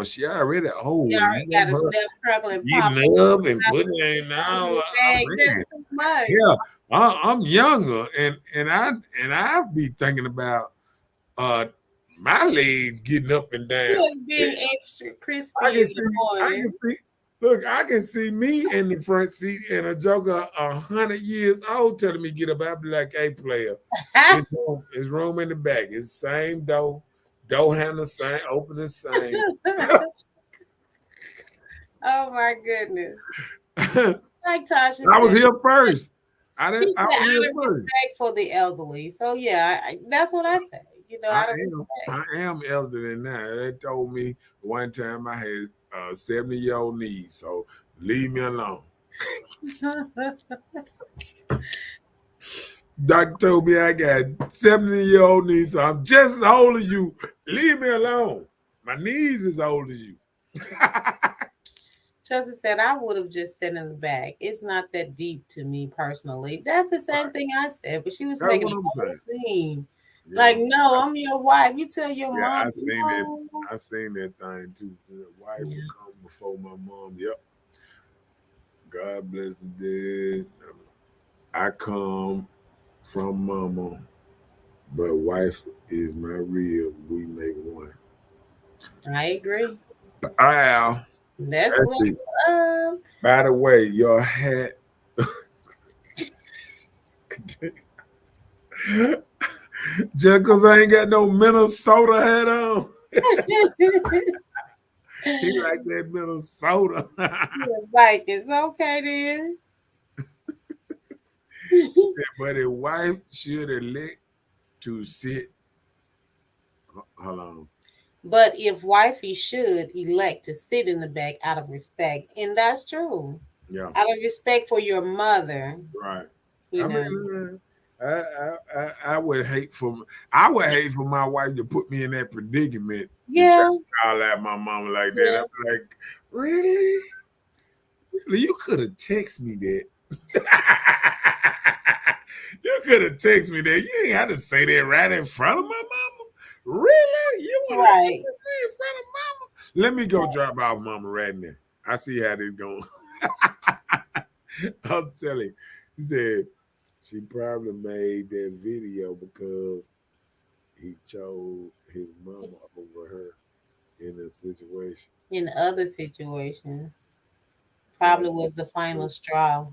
she already old. You already got to step prevalent pop getting up and putting it in now. Yeah, I'm younger and I be thinking about my legs getting up and down. Being extra crispy in the morning. I can see me in the front seat and a joker 100 years old telling me get up. I'll be like, hey, player, it's room in the back. It's the same door handle, same, open the same. Oh my goodness. Like Tasha I was here first. I was here first. Respect for the elderly. So yeah, that's what I say. I am elder than that. They told me one time I had 70-year-old knees, so leave me alone. Doctor told me I got 70-year-old knees, so I'm just as old as you. Leave me alone. My knees is old as you. Chelsea said, I would have just sat in the back. It's not that deep to me personally. That's the same thing I said, but she was making a whole scene. Yeah. Like, no, I'm your wife. You tell your mom. I seen that thing too. The wife would come before my mom. Yep. God bless the dead. I come from mama, but wife is my real. We make one. I agree. That's it. By the way, your hat. Just because I ain't got no Minnesota hat on. He like that Minnesota. Like, it's okay then. But his wife should elect to sit. Hold on. But if wifey should elect to sit in the back out of respect, and that's true. Yeah. Out of respect for your mother. Right. Mean, I would hate for my wife to put me in that predicament. Yeah. I'll at my mama like that. Yeah. I'm like, really? You could have texted me that. You could have texted me that. You ain't had to say that right in front of my mama. Really? You want to say that in front of mama? Let me go drop off mama right now. I see how this going. I'm telling you. He said she probably made that video because he chose his mama over her in a situation. In other situations. Probably was the final straw.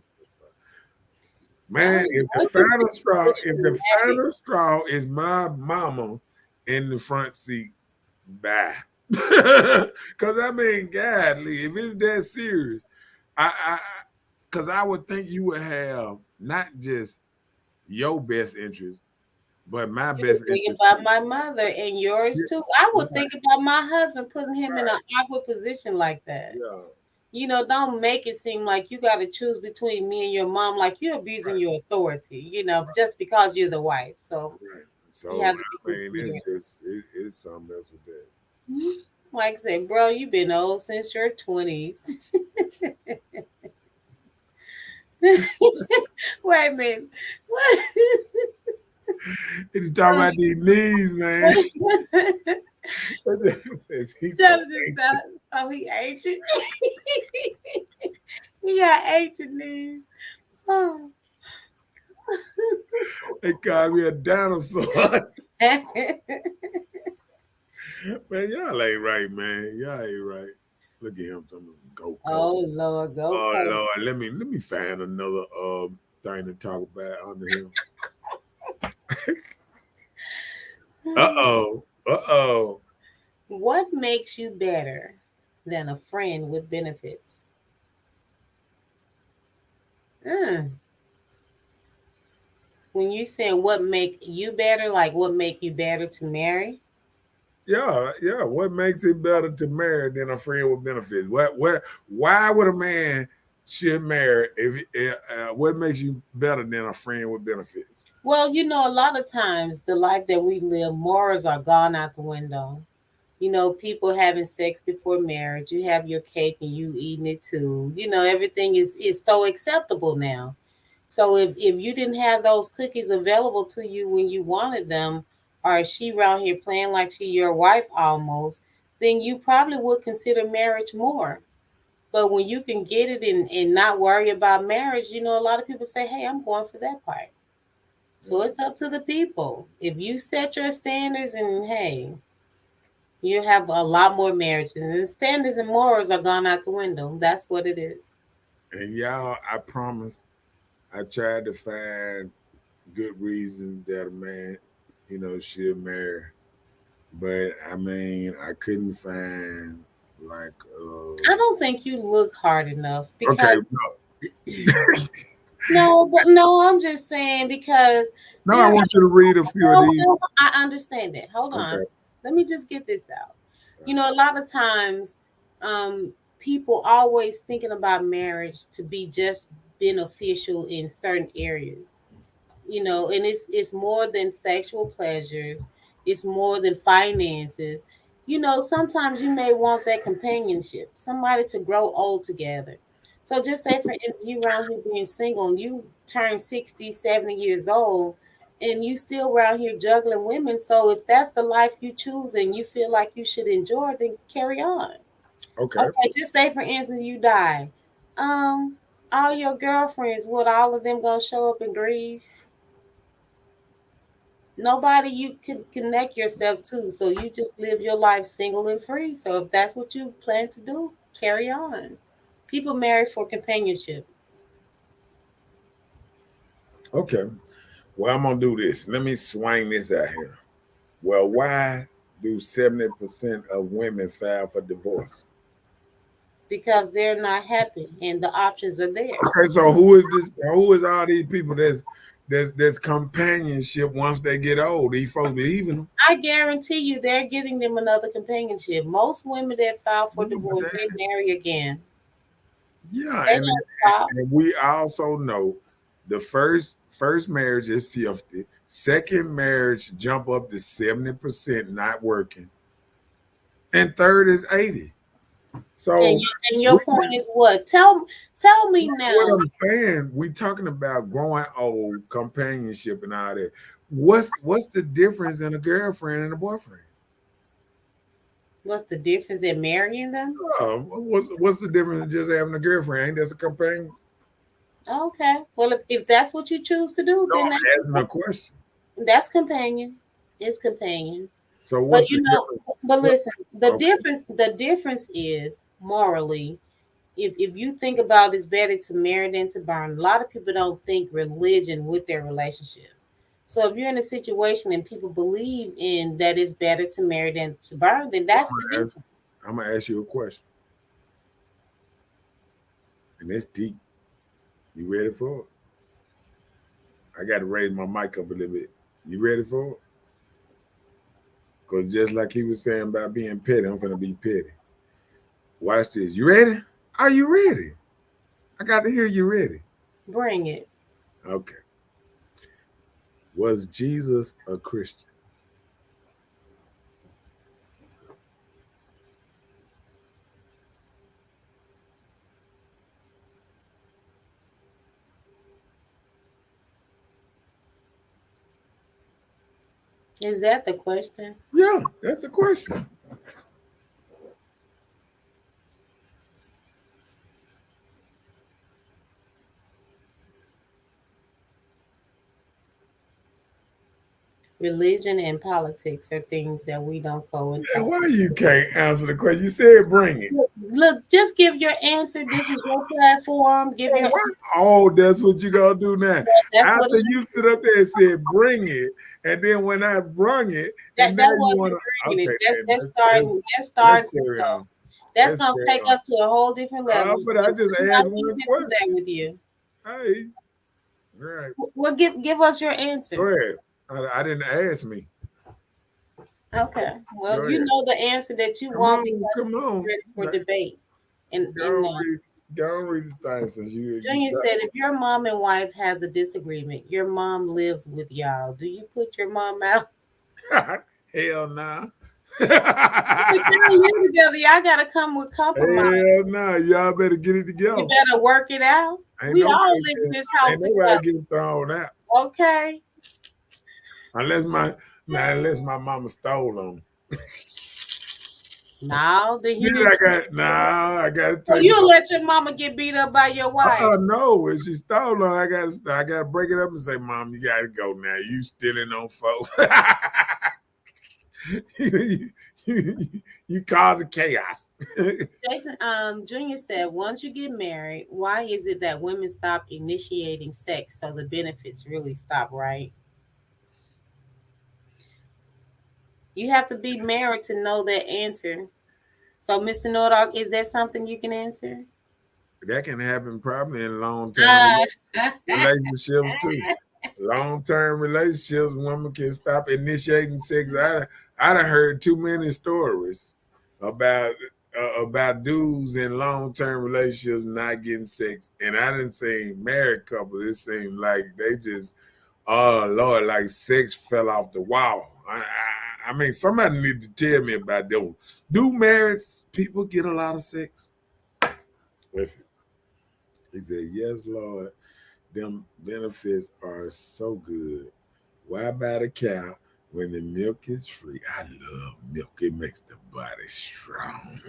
Man, if the final straw is my mama in the front seat, bye. Because I mean, godly, if it's that serious, because I would think you would have not just your best interest, but my best interest. Think about my mother and yours too. I would think about my husband, putting him in an awkward position like that. Yeah. Don't make it seem like you got to choose between me and your mom, like you're abusing your authority, just because you're the wife. So, so I mean, it's something else with that. Like I said, bro, you've been old since your 20s. Wait a minute. What? He's talking about these knees, man. So he ancient. He got ancient knees. Oh. They call me a dinosaur. Man, y'all ain't right, man. Y'all ain't right. Look at him talking some go. Oh Lord, go. Oh Lord, let me find another thing to talk about under him. Uh-oh. What makes you better than a friend with benefits? When you saying what make you better, like what make you better to marry? Yeah. What makes it better to marry than a friend with benefits? Why would a man should marry? What makes you better than a friend with benefits? Well, a lot of times the life that we live, morals are gone out the window. People having sex before marriage. You have your cake and you eating it too. Everything is so acceptable now. So if you didn't have those cookies available to you when you wanted them, or she around here playing like she your wife almost, then you probably would consider marriage more. But when you can get it and not worry about marriage, a lot of people say, hey, I'm going for that part. So it's up to the people. If you set your standards and hey, you have a lot more marriages and standards and morals are gone out the window. That's what it is. And y'all, I promise, I tried to find good reasons that a man, should marry. But I mean, I couldn't find like I don't think you look hard enough because okay, no, I'm just saying because no, I want you to read a few of these. I understand that. Hold on. Okay. Let me just get this out. A lot of times people always thinking about marriage to be just beneficial in certain areas. And it's more than sexual pleasures, it's more than finances. Sometimes you may want that companionship, somebody to grow old together. So just say for instance you around here being single and you turn 60, 70 years old and you still around here juggling women. So if that's the life you choose and you feel like you should enjoy, then carry on. Okay. Just say for instance you die, all your girlfriends, what, all of them gonna show up and grieve? Nobody you can connect yourself to. So you just live your life single and free. So if that's what you plan to do, carry on. People marry for companionship. Okay. Well, I'm gonna do this. Let me swing this out here. Well, why do 70% of women file for divorce? Because they're not happy and the options are there. Okay, so who is this? Who is all these people that's companionship once they get old? These folks leaving them. I guarantee you they're getting them another companionship. Most women that file for divorce, they marry again. Yeah, and we also know the first marriage is 50. Second marriage jump up to 70% not working. And third is 80. So and your point is what? Tell me now. What I'm saying, we talking about growing old, companionship and all that. What's the difference in a girlfriend and a boyfriend? What's the difference in marrying them? What's the difference in just having a girlfriend? Ain't that a companion? Okay. Well, if that's what you choose to do, then that's asking a question. That's companion. It's companion. So what's the difference? But listen, the difference is morally. If you think about it's better to marry than to burn, a lot of people don't think religion with their relationship. So if you're in a situation and people believe in that it's better to marry than to burn, then that's the difference. I'm gonna ask you a question. And it's deep. You ready for it? I got to raise my mic up a little bit. You ready for it? Because just like he was saying about being petty, I'm finna be petty. Watch this. You ready? Are you ready? I got to hear you ready. Bring it. Okay. Was Jesus a Christian? Is that the question? Yeah, that's the question. Religion and politics are things that we don't coincide. Yeah, why you can't answer the question? You said bring it. Look, just give your answer. This is your platform. Give your. Oh, that's what you gonna do now. After you sit up there and said bring it, and then when I brung it, that wasn't bringing it. That's starting. That's gonna take us to a whole different level. But I just asked one question with you. Hey, right. Well, give us your answer. Go ahead. I didn't ask me. Okay. Well, you know the answer that you want because come on. for debate. And Go and read the thing since Junior said, if your mom and wife has a disagreement, your mom lives with y'all. Do you put your mom out? Hell nah. If y'all live together, y'all gotta come with compromise. Hell nah. Y'all better get it together. You better work it out. We all live in this house together. Get thrown out. Okay. Unless my mama stole on me. No, then I got. So you'll let your mama get beat up by your wife? No, if she stole on, I gotta break it up and say, Mom, you gotta go now. You stealing on folks. you causing chaos. Jason, Junior said, once you get married, why is it that women stop initiating sex so the benefits really stop, right? You have to be married to know that answer. So, Mr. Nordog, is that something you can answer? That can happen probably in long-term relationships too. Long-term relationships, women can stop initiating sex. I done heard too many stories about dudes in long-term relationships not getting sex, and I didn't see married couples. It seemed like they just, oh Lord, like sex fell off the wall. I mean, somebody need to tell me about those. Do married people get a lot of sex? Listen, he said, yes, Lord. Them benefits are so good. Why buy the cow when the milk is free? I love milk. It makes the body strong.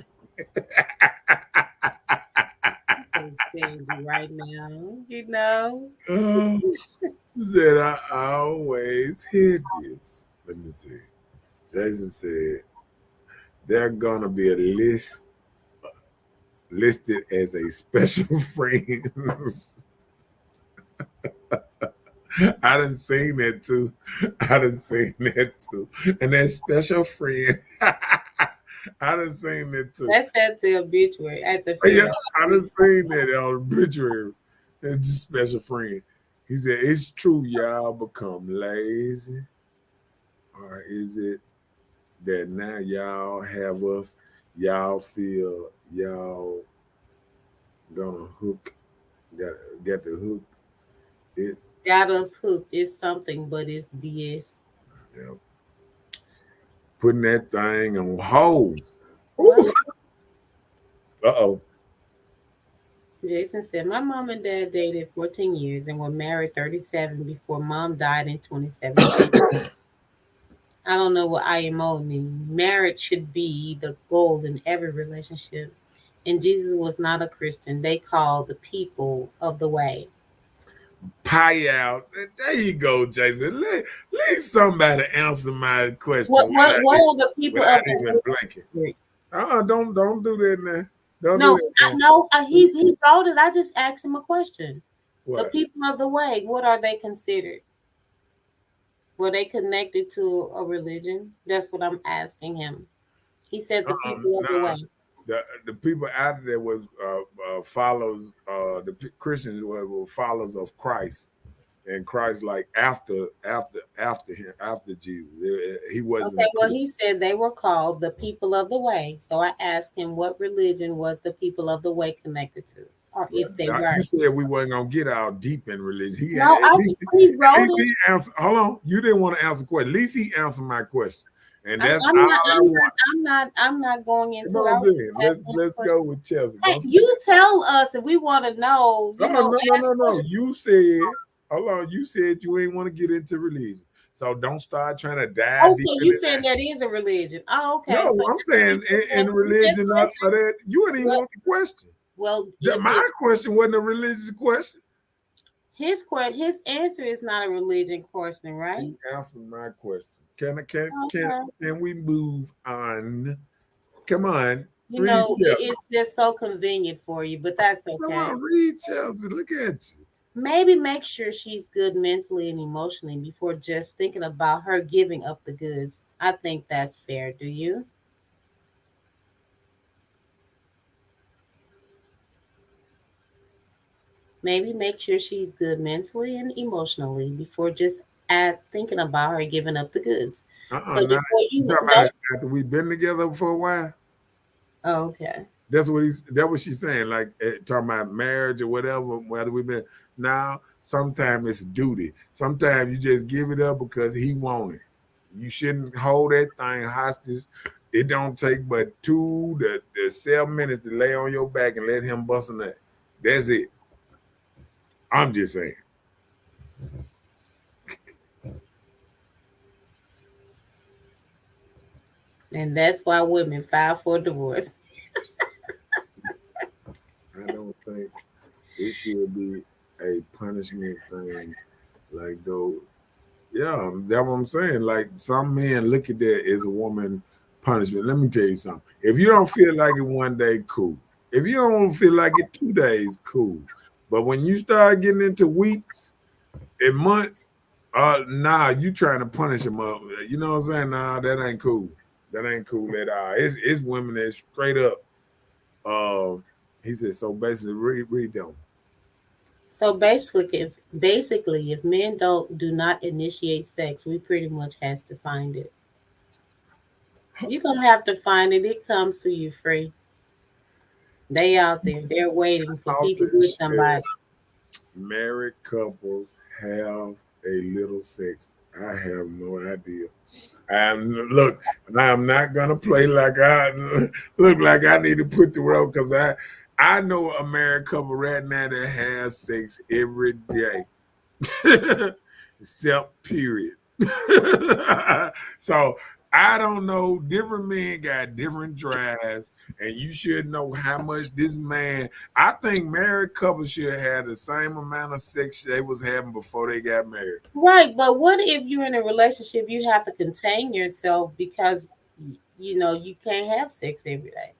Right now, you know. Said I always hear this. Let me see. Jason said they're gonna be a list listed as a special friend. I done seen that too. And that special friend. I done seen that too. That's at the obituary. At the yeah, I done seen that on the obituary. It's a special friend. He said, it's true y'all become lazy. Or is it that now y'all have us, y'all feel y'all gonna hook, get the hook? It's got us hooked. It's something, but it's BS. Yeah. Putting that thing on hold. Uh-oh. Jason said, my mom and dad dated 14 years and were married 37 before mom died in 2017. I don't know what IMO means. Marriage should be the goal in every relationship. And Jesus was not a Christian. They called the people of the way. Pie out. There you go, Jason. Let somebody answer my question. What are the people of the way? Don't do that now. I know he wrote it. I just asked him a question. What? The people of the way, what are they considered? Were they connected to a religion? That's what I'm asking him. He said the people of the way. The people out there was follows the Christians were followers of Christ, and Christ like after him, after Jesus. He wasn't. Okay, well, he said they were called the people of the way. So I asked him what religion was the people of the way connected to, or if they were. You said we weren't gonna get out deep in religion. He wrote it. Hold on, you didn't want to answer the question. At least he answered my question. And that's I'm not going into that. Let's go with Chelsea. Hey, you tell us if we want to know. No. You said, hold on. You said you ain't want to get into religion, so don't start trying to dive. Oh, so you saying that is a religion? Oh, okay. No, so I'm saying in religion, not for that. You didn't even want the question. Well, my question wasn't a religious question. His answer is not a religion question, right? He answered my question. Can we move on? Come on. It's just so convenient for you, but that's okay. Come on, read Chelsea. Look at you. Maybe make sure she's good mentally and emotionally before just thinking about her giving up the goods. I think that's fair. Do you? Maybe make sure she's good mentally and emotionally before just thinking about her giving up the goods. So before after we've been together for a while. Oh, okay. That's what she's saying. Like talking about marriage or whatever, whether we've been now, sometimes it's duty. Sometimes you just give it up because he want it. You shouldn't hold that thing hostage. It don't take but 2 to 7 minutes to lay on your back and let him bust a nut. That's it. I'm just saying. And that's why women file for divorce. I don't think it should be a punishment thing. Like though, yeah, that's what I'm saying. Like some men look at that as a woman punishment. Let me tell you something. If you don't feel like it one day, cool. If you don't feel like it 2 days, cool. But when you start getting into weeks and months, nah, you trying to punish them up. You know what I'm saying? Nah, that ain't cool. That ain't cool at all. It's women that straight up. He said, so basically, read them. So basically, if men do not initiate sex, we pretty much has to find it. You're gonna have to find it. It comes to you free. They out there. They're waiting for people with somebody. Married couples have a little sex. I have no idea. Look, I'm not gonna play like I look like I need to put the rope because I know a married couple right now that has sex every day, except period. So I don't know. Different men got different drives, and you should know how much this man. I think married couples should have the same amount of sex they was having before they got married. Right, but what if you're in a relationship? You have to contain yourself because you can't have sex every day.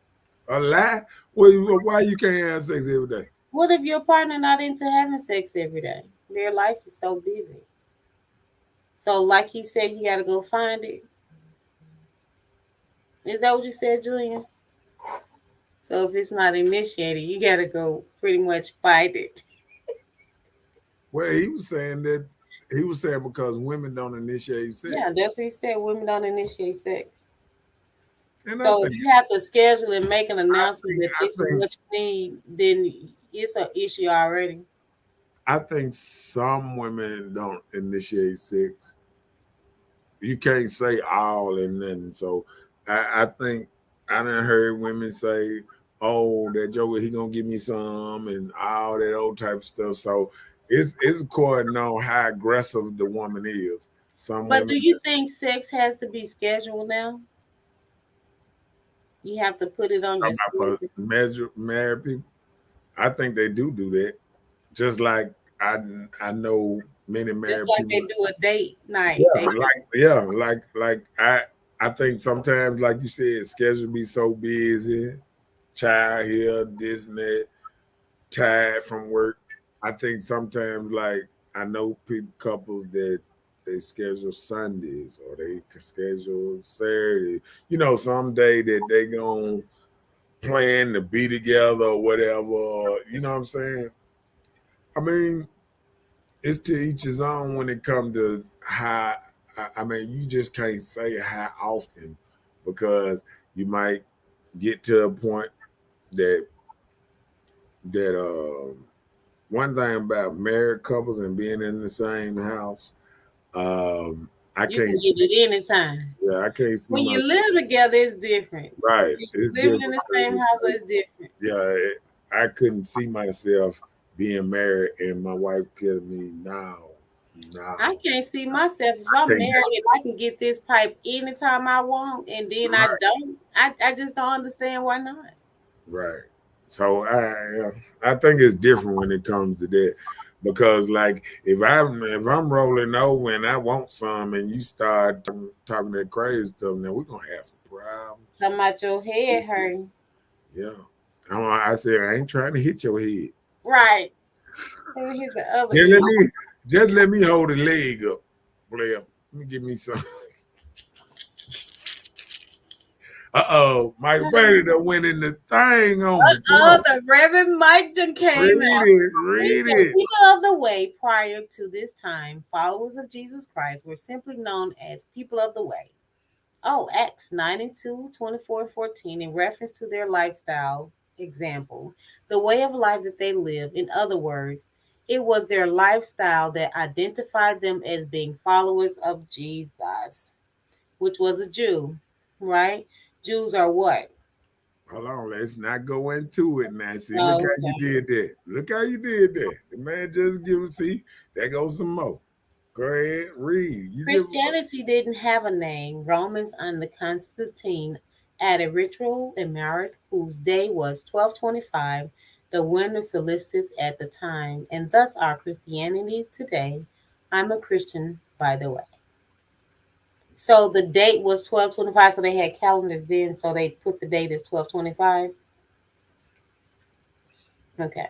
A lie? Well, why you can't have sex every day? What if your partner not into having sex every day? Their life is so busy. So, like he said, you got to go find it. Is that what you said, Julian? So if it's not initiated, you got to go pretty much fight it. Well, he was saying because women don't initiate sex. Yeah, that's what he said. Women don't initiate sex. And so if you have to schedule and make an announcement that this is what you need, then it's an issue already. I think some women don't initiate sex. You can't say all and nothing. So I think I done heard women say, "Oh, that Joker, he gonna give me some," and all that old type of stuff. So it's according on how aggressive the woman is. But do you think sex has to be scheduled now? You have to put it on your schedule. Married people, I think they do that. Just like I know many married just like people. They do a date night. Like I think sometimes, like you said, schedule be so busy, child here, this and that, tired from work. I think sometimes, like I know couples that they schedule Sundays or they schedule Saturday. Some day that they gonna plan to be together or whatever. You know what I'm saying? I mean, it's to each his own when it comes to how. I mean, you just can't say how often because you might get to a point that one thing about married couples and being in the same house, I can't get it anytime. Yeah, I can't see. When you live together, it's different. Right, living in the same house is different. Yeah, I couldn't see myself being married and my wife telling me now. I can't see myself if I'm married and I can get this pipe anytime I want, and then I don't. I just don't understand why not. Right. So I think it's different when it comes to that, because like if I'm rolling over and I want some and you start talking that crazy stuff, now we're gonna have some problems. Talking about your head hurting. Yeah. I said I ain't trying to hit your head. Right. Let me hit the other. Just let me hold the leg up, player. Let me give me some. Mike Brady done went in the thing on me. The Reverend Mike done came out. Read it. People of the way prior to this time, followers of Jesus Christ were simply known as people of the way. Acts 9:2, 24-14, in reference to their lifestyle, example, the way of life that they live. In other words, it was their lifestyle that identified them as being followers of Jesus, which was a Jew, right? Jews are what? Hold on, let's not go into it now. See, look Oh, how you did that. Look how you did that. The man just give. See, there goes some more. Go ahead, read. You just Christianity didn't have a name. Romans under Constantine added ritual and merit, whose day was 1225, the winter solstice at the time, and thus our Christianity today. I'm a Christian, by the way. So the date was 1225, so they had calendars then, so they put the date as 1225. Okay.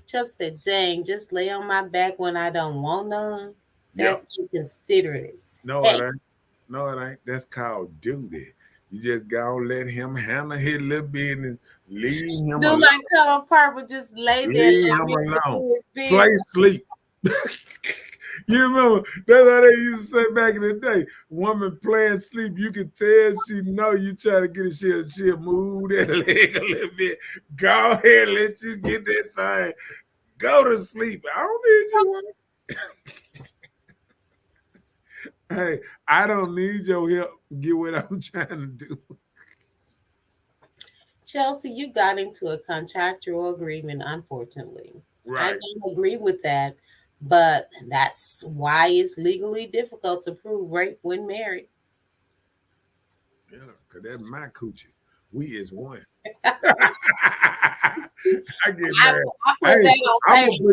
Just said, dang, just lay on my back when I don't want none. That's inconsiderate. No, Hey, it ain't. No, it ain't. That's called duty. You just gotta let him handle his little business. Leave him do alone. like Color Purple, just lay there. Leave and him let me alone. do his business. Play sleep. You remember that's how they used to say back in the day. Woman playing sleep, you can tell she know you try to get a she'll move that leg a little bit. Go ahead, let you get that thing. Go to sleep. I don't need you, woman. Hey, I don't need your help. Get what I'm trying to do. Chelsea, you got into a contractual agreement, unfortunately. I Right. don't agree with that, but that's why it's legally difficult to prove rape when married. Yeah, because that's my coochie. We is one. I, I get mad. I put Hey, that on I'm paper.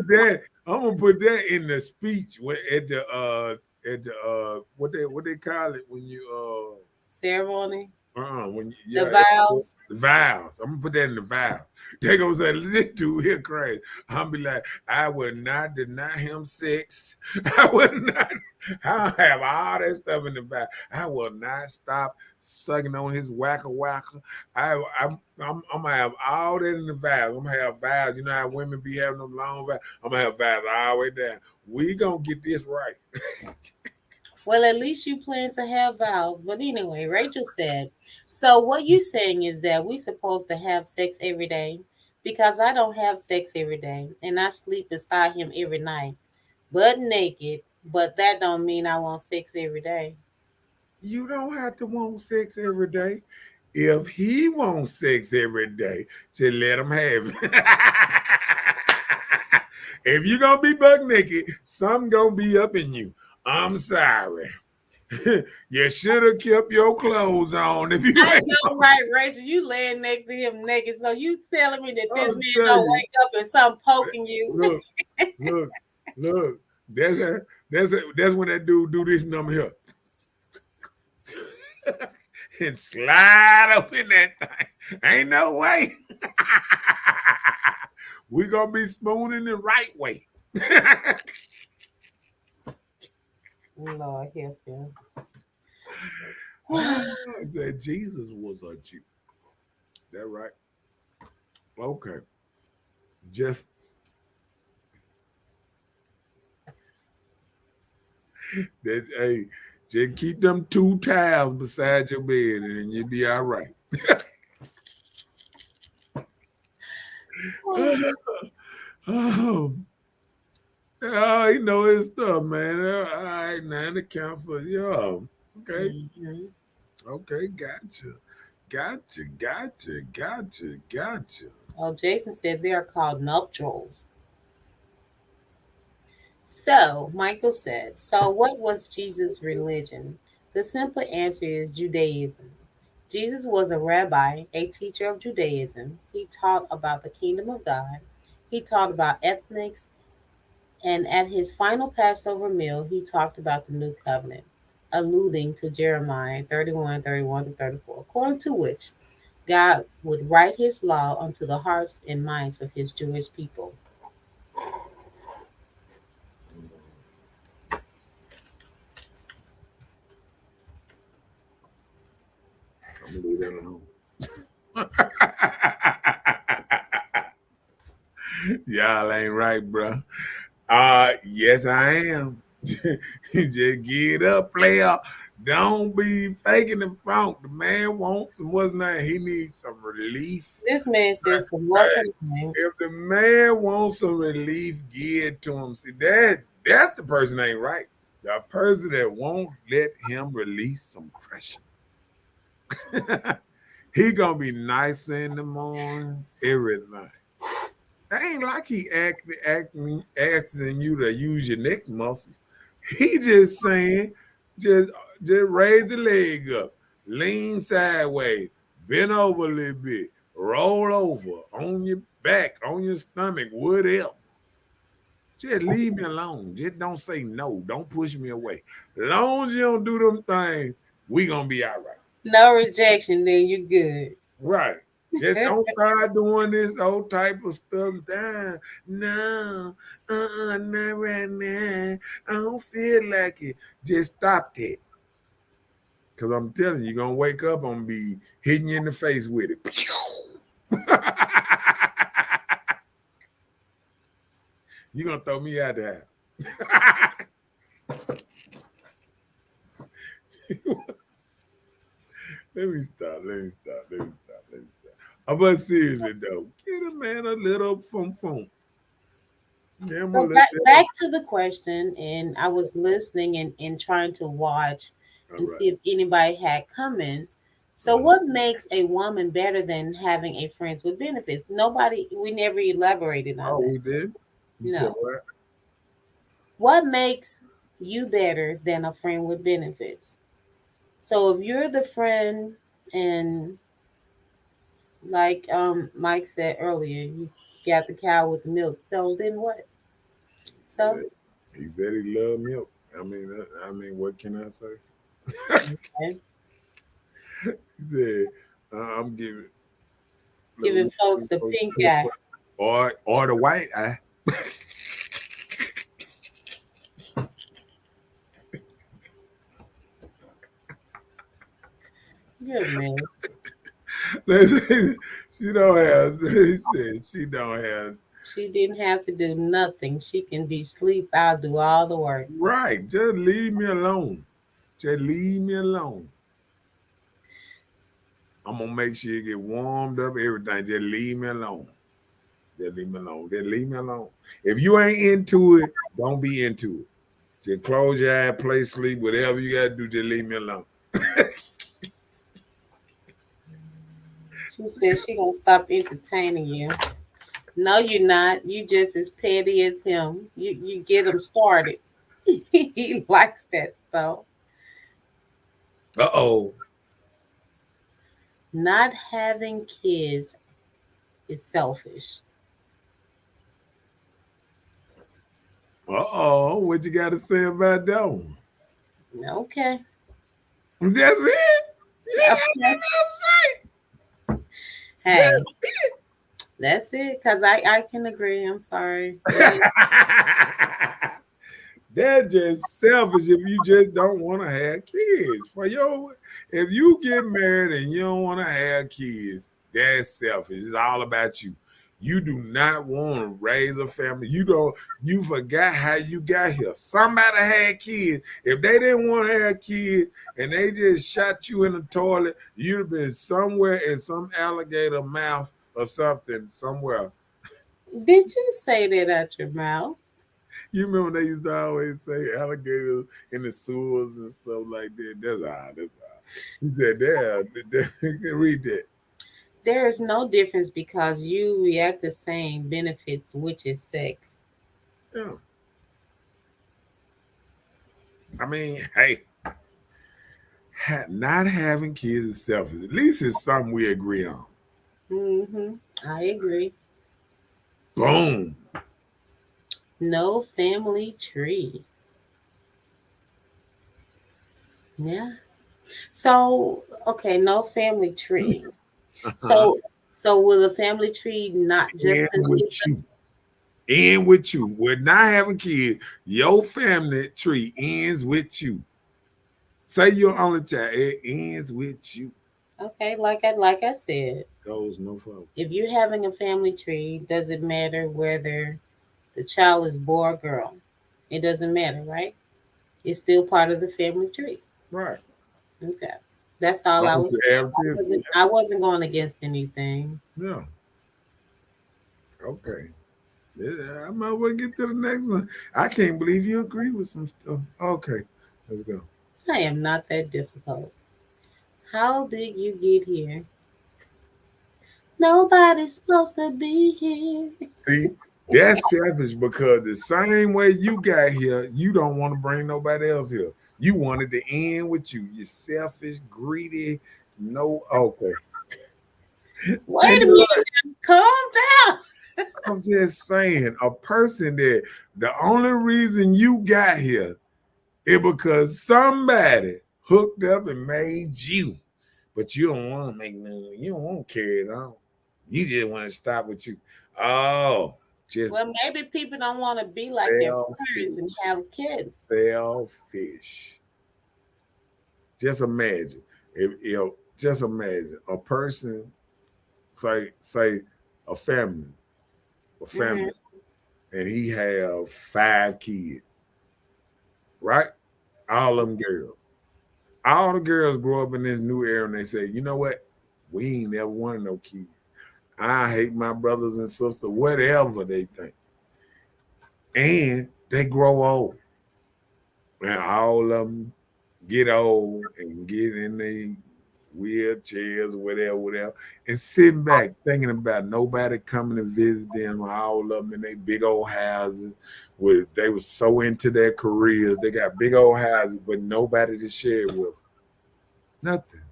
gonna put that in the speech at the what they call it when you Ceremony, when the vows. the vows. I'm gonna put that in the vows. They gonna say this dude here crazy. I'm be like, I will not deny him sex. I will not. I have all that stuff in the vow. I will not stop sucking on his whacker whacker. I'm gonna have all that in the vows. I'm gonna have vows. You know how women be having them long vows. I'm gonna have vows all the way down. We gonna get this right. Well, at least you plan to have vows. But anyway, Rachel said, so what you saying is that we supposed to have sex every day? Because I don't have sex every day and I sleep beside him every night, butt naked, but that don't mean I want sex every day. You don't have to want sex every day. If he wants sex every day, to let him have it. If you're gonna be buck naked, something gonna be up in you. I'm sorry. You should have kept your clothes on if you I ain't. know, right, Rachel? You laying next to him naked, so you telling me that this I'm man telling don't you. wake up and something poking you? Look. That's when that dude do this number here. And slide up in that thing. Ain't no way. We gonna be spooning the right way. Lord help him. Said Jesus was a Jew. That right? Okay. Just that. Hey, just keep them 2 towels beside your bed, and then you'll be all right. Oh, you know his stuff, man. All right, now the council, yeah. Okay. Mhm. Okay, gotcha. Oh, Jason said they are called nuptials. So, Michael said, so what was Jesus' religion? The simple answer is Judaism. Jesus was a rabbi, a teacher of Judaism. He taught about the kingdom of God. He taught about ethics. And at his final Passover meal, he talked about the new covenant, alluding to Jeremiah 31 to 34, according to which God would write his law onto the hearts and minds of his Jewish people. I'm gonna leave that alone. Y'all ain't right, bro. Yes, I am. Just get up, player. Don't be faking the funk. The man wants some what's name. He needs some relief. This man says some what's her name. If the man wants some relief, give it to him. See, that's the person that ain't right. The person that won't let him release some pressure. He gonna be nice in the morning, everything. It ain't like he asking you to use your neck muscles. He just saying, just raise the leg up, lean sideways, bend over a little bit, roll over on your back, on your stomach, whatever. Just leave me alone. Just don't say no. Don't push me away. As long as you don't do them things, we gonna be all right. No rejection, then you're good. Right. Just don't start doing this old type of stuff. No, not right now. I don't feel like it. Just stop that. Because I'm telling you, you're going to wake up, I'm going to be hitting you in the face with it. You're going to throw me out there. Let me stop. But seriously though, get a man a little funk. So back to the question, and I was listening and trying to watch and see if anybody had comments. So what makes a woman better than having a friends with benefits? We never elaborated on that. Oh, we did? You said what? What makes you better than a friend with benefits? So if you're the friend and like Mike said earlier, you got the cow with the milk. So then what? So he said he loved milk. I mean, what can I say? Okay. He said, "I'm giving folks the pink eye or the white eye." Goodness. She don't have. He said she don't have. She didn't have to do nothing. She can be asleep. I'll do all the work. Right. Just leave me alone. Just leave me alone. I'm gonna make sure you get warmed up. Everything. Just leave me alone. Just leave me alone. Just leave me alone. If you ain't into it, don't be into it. Just close your eyes, play sleep, whatever you gotta do. Just leave me alone. She said she gonna stop entertaining you. No, you're not. You just as petty as him. You get him started. He likes that stuff. Uh-oh. Not having kids is selfish. Uh-oh. What you got to say about that one? Okay. That's it? Yeah, okay. Hey, that's it. Because I can agree. I'm sorry. That's just selfish if you just don't want to have kids. If you get married and you don't want to have kids, that's selfish. It's all about you. You do not want to raise a family. You forgot how you got here. Somebody had kids. If they didn't want to have kids and they just shot you in the toilet, you'd have been somewhere in some alligator mouth or something somewhere. Did you say that out your mouth? You remember they used to always say alligators in the sewers and stuff like that. That's odd. He said, read that. There is no difference because you react the same benefits, which is sex. Yeah. I mean, hey, not having kids is selfish. At least it's something we agree on. Mm-hmm. I agree. Boom. No family tree. Yeah. So, okay, no family tree. So will the family tree not just end with you? We're not having kids. Your family tree ends with you. Say you're only child, it ends with you. Okay, like I said, goes no further. If you're having a family tree, does it matter whether the child is boy or girl? It doesn't matter, right? It's still part of the family tree. Right. Okay. That's all I Once was you saying. have children, I wasn't going against anything. yeah. Okay. Yeah, I might well get to the next one. I can't believe you agree with some stuff. Okay, let's go. I am not that difficult. How did you get here? Nobody's supposed to be here. See, that's selfish because the same way you got here, you don't want to bring nobody else here. You wanted to end with you. You're selfish, greedy. No, okay. Wait a minute. Calm down. I'm just saying, a person that the only reason you got here is because somebody hooked up and made you, but you don't want to make none. You don't want to carry it on. You just want to stop with you. Oh, just well, maybe people don't want to be like their parents and have kids. Selfish. Just imagine if just imagine a person, say a family, and he have 5 kids, right? All them girls. All the girls grow up in this new era and they say, you know what? We ain't never wanted no kids. I hate my brothers and sisters, whatever they think. And they grow old. And all of them get old and get in their wheelchairs or whatever, and sitting back thinking about nobody coming to visit them, all of them in their big old houses where they were so into their careers. They got big old houses, but nobody to share with. Nothing.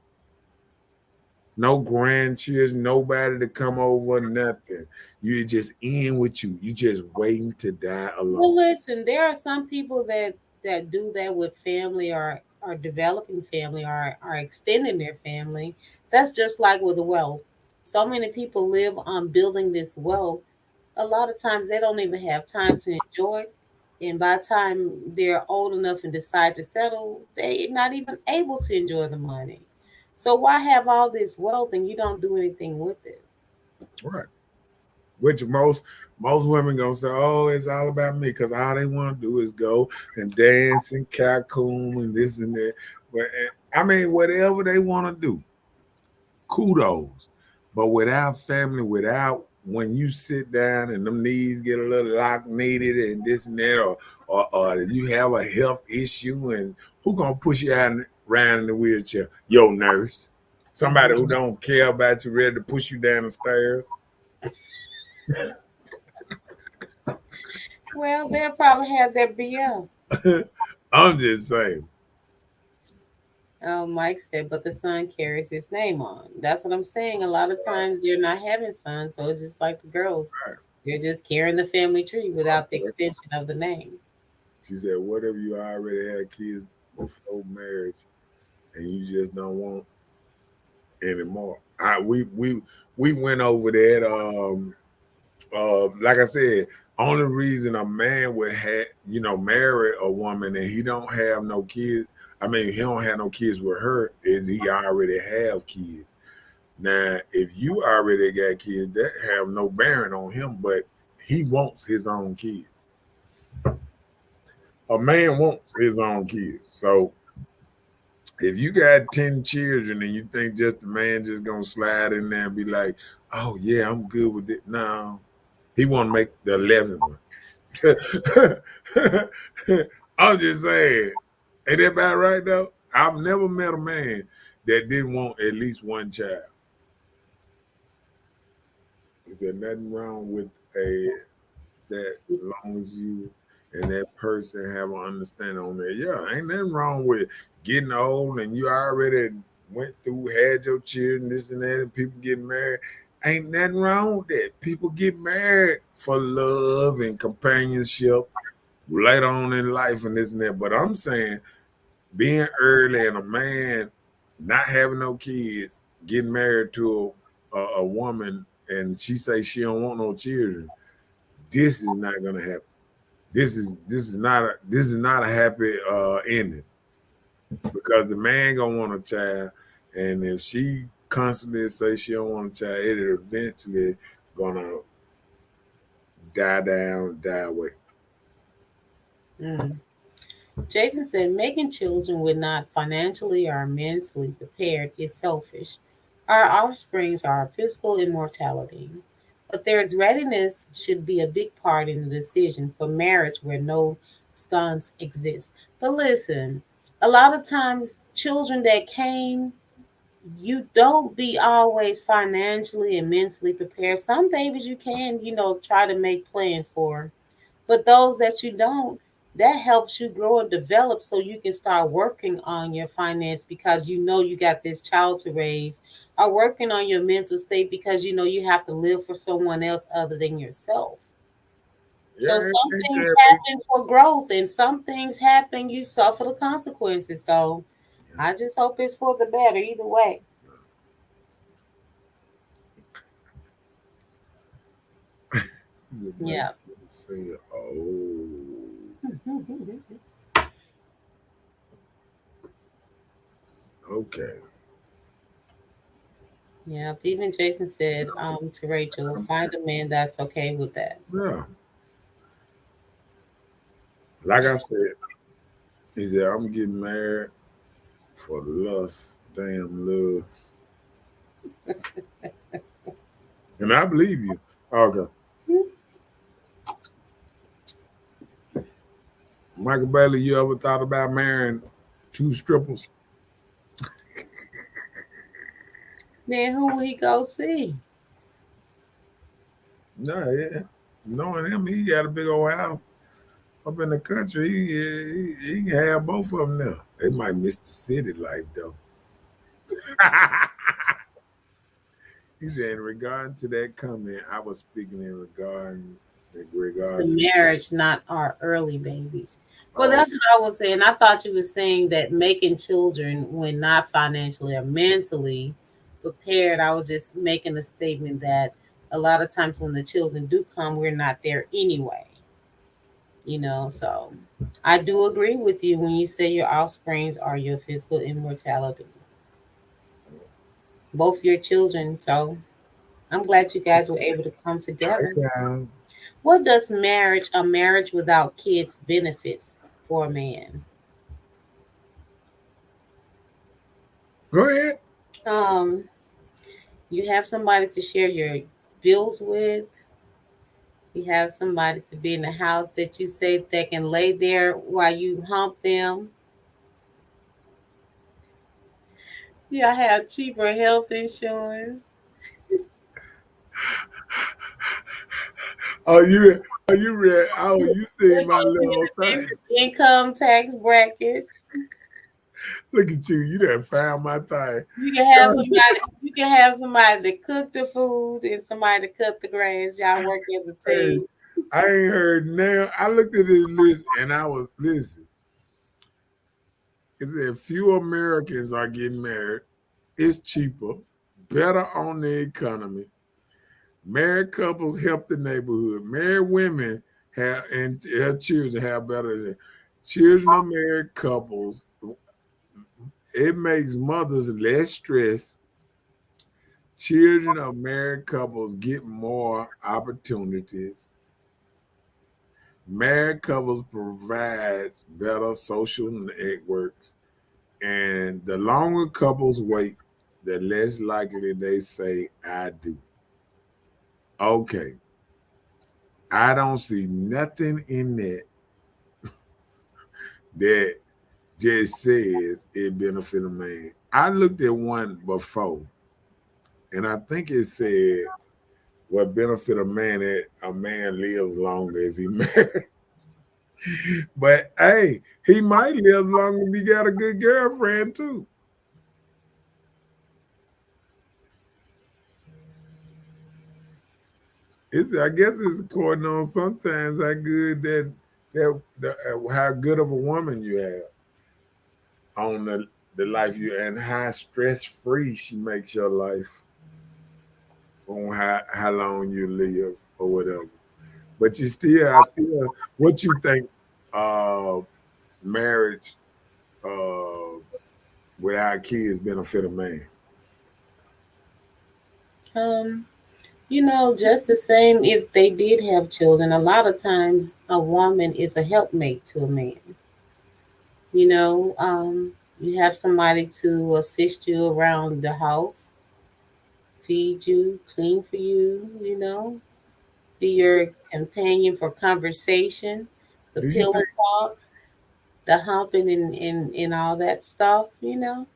No grandchildren, nobody to come over, nothing. You just in with you. You just waiting to die alone. Well, listen, there are some people that do that with family or developing family or are extending their family. That's just like with the wealth. So many people live on building this wealth. A lot of times they don't even have time to enjoy it. And by the time they're old enough and decide to settle, they're not even able to enjoy the money. So why have all this wealth and you don't do anything with it? Right. Which most women gonna say, oh, it's all about me, because all they want to do is go and dance and cocoon and this and that. But I mean, whatever they want to do, kudos. But without family, without when you sit down and them knees get a little lock needed and this and that, or you have a health issue, and who gonna push you out around in the wheelchair? Your nurse, somebody who don't care about you, ready to push you down the stairs. Well, they'll probably have their BL. I'm just saying. Mike said, but the son carries his name on. That's what I'm saying. A lot of times they're not having sons, so it's just like the girls. They're just carrying the family tree without the extension of the name. She said, what if you already had kids before marriage and you just don't want anymore? We went over that. Like I said, only reason a man would marry a woman and he don't have no kids, I mean, he don't have no kids with her, is he already have kids. Now, if you already got kids, that have no bearing on him, but he wants his own kids. A man wants his own kids. So if you got 10 children and you think just the man just gonna slide in there and be like, oh yeah, I'm good with it. No, he want to make the 11th one. I'm just saying, ain't that about right though? I've never met a man that didn't want at least one child. Is there nothing wrong with that as long as you and that person have an understanding on that? Yeah, ain't nothing wrong with getting old and you already went through, had your children, this and that, and people getting married. Ain't nothing wrong with that. People get married for love and companionship later on in life and this and that. But I'm saying being early and a man not having no kids, getting married to a woman and she say she don't want no children, this is not gonna happen. This is not a happy ending, because the man gonna want a child, and if she constantly say she don't want a child, it eventually gonna die away. Jason said making children when not financially or mentally prepared is selfish. Our offsprings are physical immortality. But there's readiness should be a big part in the decision for marriage where no sconce exists. But listen, a lot of times children that came, you don't be always financially and mentally prepared. Some babies you can, try to make plans for. But those that you don't, that helps you grow and develop so you can start working on your finance because you know you got this child to raise, or working on your mental state because you know you have to live for someone else other than yourself. So Yeah, some things happen for growth and some things happen, you suffer the consequences. So I just hope it's for the better either way. Yeah. say, oh, okay. Yeah, even Jason said to Rachel, find a man that's okay with that. Yeah. Like I said, he said, I'm getting married for lust, damn love. And I believe you. Okay. Michael Bailey, you ever thought about marrying two strippers? Then who will he go see? No, yeah. Knowing him, he got a big old house up in the country. He can have both of them now. They might miss the city life, though. He said, in regard to that comment, I was speaking in regards To marriage, not our early babies. Well, that's what I was saying. I thought you were saying that making children when not financially or mentally prepared. I was just making a statement that a lot of times when the children do come, we're not there anyway. So I do agree with you when you say your offsprings are your physical immortality. Both your children. So I'm glad you guys were able to come together. Yeah. What does a marriage without kids benefits for a man? Go ahead. Um, you have somebody to share your bills with. You have somebody to be in the house that you say they can lay there while you hump them. Yeah, I have cheaper health insurance. You read? Oh, you see my little thing. Income tax bracket. Look at you. You done found my thing. You can have somebody. You can have somebody to cook the food and somebody to cut the grass. Y'all work as a team. I ain't heard now. I looked at this list and I was listen. It said few Americans are getting married. It's cheaper, better on the economy. Married couples help the neighborhood. Married women have and their children have better. Children of married couples. It makes mothers less stressed. Children of married couples get more opportunities. Married couples provides better social networks, and the longer couples wait, the less likely they say "I do." Okay, I don't see nothing in that just says it benefit a man. I looked at one before, and I think it said what benefit a man that a man lives longer if he married. But hey, he might live longer if he got a good girlfriend too. I guess it's according on sometimes how good how good of a woman you have on the life you and how stress free she makes your life on how long you live or whatever. But what you think marriage without kids benefit a man? Just the same if they did have children. A lot of times a woman is a helpmate to a man. You know, you have somebody to assist you around the house, feed you, clean for you, you know, be your companion for conversation, the Do you pillow think? talk, the humping and all that stuff, you know.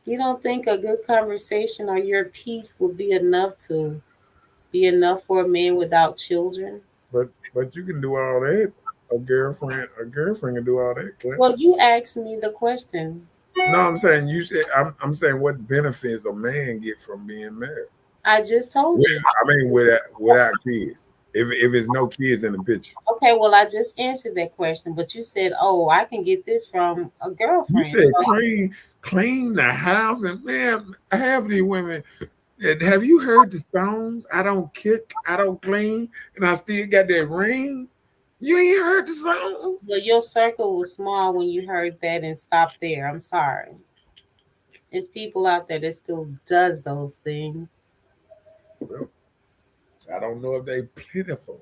You don't think a good conversation or your peace will be enough for a man without children? But you can do all that. A girlfriend can do all that. Clint. Well, you asked me the question. No, I'm saying you said. I'm saying what benefits a man get from being married. I just told you. I mean, without kids. If it's no kids in the picture. Okay, well, I just answered that question, but you said, "Oh, I can get this from a You girlfriend." said So, clean the house, and man, half of these women. Have you heard the songs? I don't kick, I don't clean, and I still got that ring. You ain't heard the songs? well, your circle was small when you heard that and stopped there. I'm sorry. It's people out there that still does those things. Well, I don't know if they pitiful,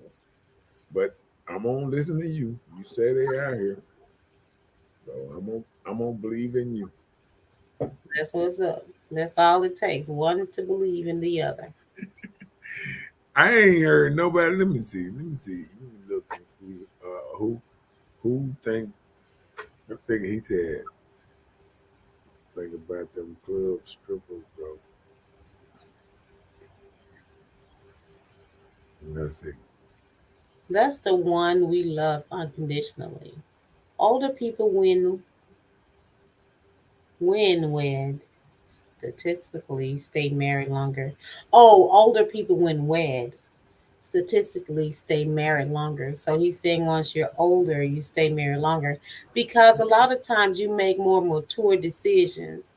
but I'm gonna listen to you. You say they out here, so I'm gonna believe in you. That's what's up. That's all it takes. One to believe in the other. I ain't heard nobody. Let me see. Let me see. Let me look and see who thinks. I think he said think about them club strippers, bro. Let's see. That's the one we love unconditionally. Older people when wed statistically stay married longer. Oh, older people when wed statistically stay married longer. So he's saying once you're older, you stay married longer because a lot of times you make more mature decisions,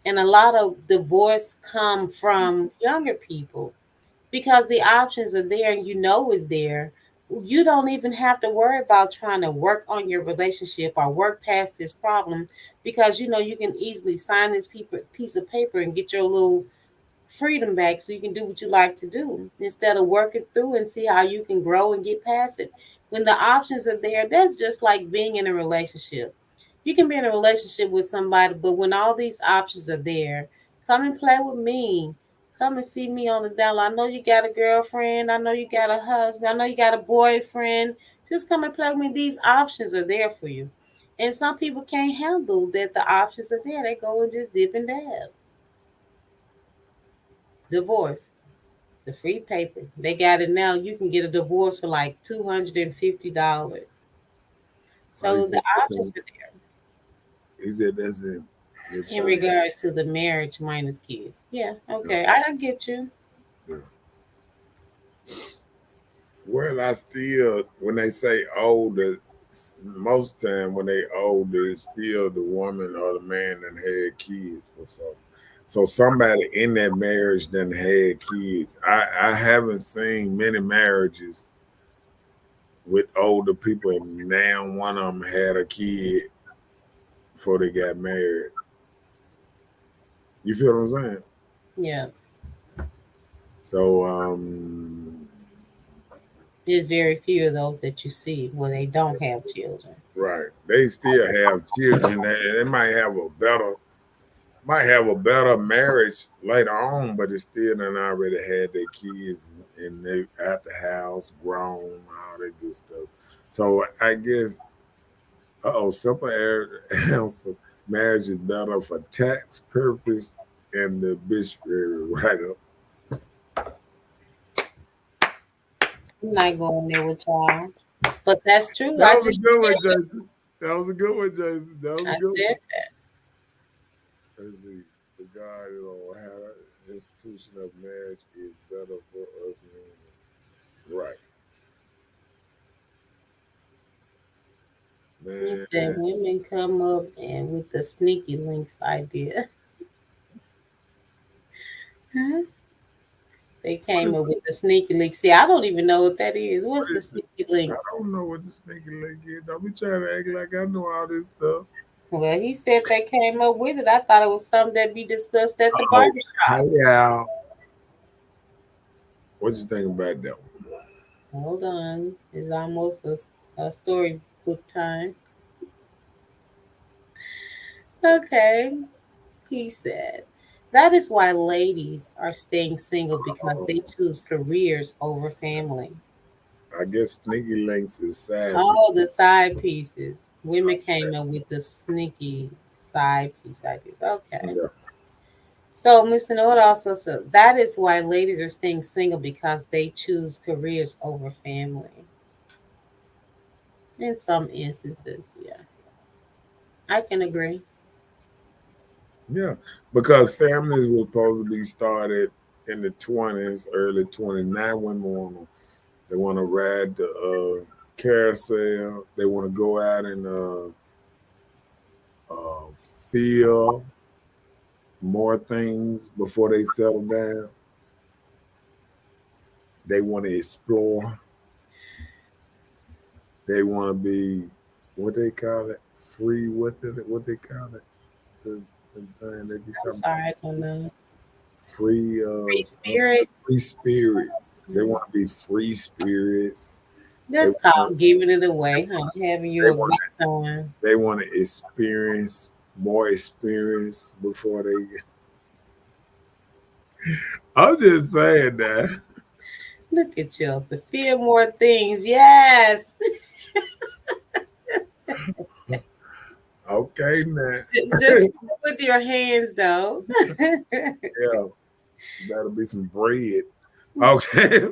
and a lot of divorce come from younger people because the options are there and you know is there. You don't even have to worry about trying to work on your relationship or work past this problem because you know you can easily sign this piece of paper and get your little freedom back so you can do what you like to do instead of working through and see how you can grow and get past it. When the options are there, that's just like being in a relationship. You can be in a relationship with somebody, but when all these options are there, come and play with me. Come and see me on the down. I know you got a girlfriend. I know you got a husband. I know you got a boyfriend. Just come and play with me. These options are there for you. And some people can't handle that the options are there. They go and just dip and dab. Divorce. The free paper. They got it now. You can get a divorce for like $250. Oh, So the options are there he said that's it. That's in regards to the marriage minus kids. Yeah, okay. I get you. yeah. Well, I still when they say older, most time when they older, it's still the woman or the man that had kids before. So somebody in that marriage done had kids. I haven't seen many marriages with older people, and now one of them had a kid before they got married. You feel what I'm saying? Yeah. So There's very few of those that you see where they don't have children. right, they still have children. They might have a better marriage later on, but it still done already had their kids and they at the house, grown, all that good stuff. So I guess, simple answer: marriage is better for tax purpose and the obituary write up. I'm not going there with y'all. But that's true. That was a good one, Jason. That was a good one, Jason. That was a I good said one. Let's see. The God on how the institution of marriage is better for us men. Right. he Man, said women come up and with the sneaky links idea. They came up with the sneaky link. See, I don't even know what that is. what What's the is it? sneaky I links? don't know what the sneaky link is. Don't be trying to act like I know all this stuff. Well, he said they came up with it. I thought it was something that be discussed at the Oh, barbershop. hey, Al. What you think about that one? Hold on. It's almost a storybook time. Okay. He said, that is why ladies are staying single because they choose careers over family. I guess Sneaky Links is sad. All the side pieces. Women came up with the sneaky side piece ideas. Okay. Yeah. So Mr. Noah also said that is why ladies are staying single because they choose careers over family. In some instances, yeah. I can agree. Yeah, because families were supposed to be started in the 20s, early 29. Women they want to ride the carousel. They want to go out and feel more things before they settle down. They want to explore. They want to be what they call it, free. What they call it? The thing they I'm become sorry, I don't know. free. Free spirit. Free spirits. They want to be free spirits. That's called giving it away, huh? Having you a good time. They want to experience more experience before they get. I'm just saying that. Look at Chelsea. Feel more things. Yes. Okay, now. Just with your hands, though. Yeah. That'll be some bread. Okay.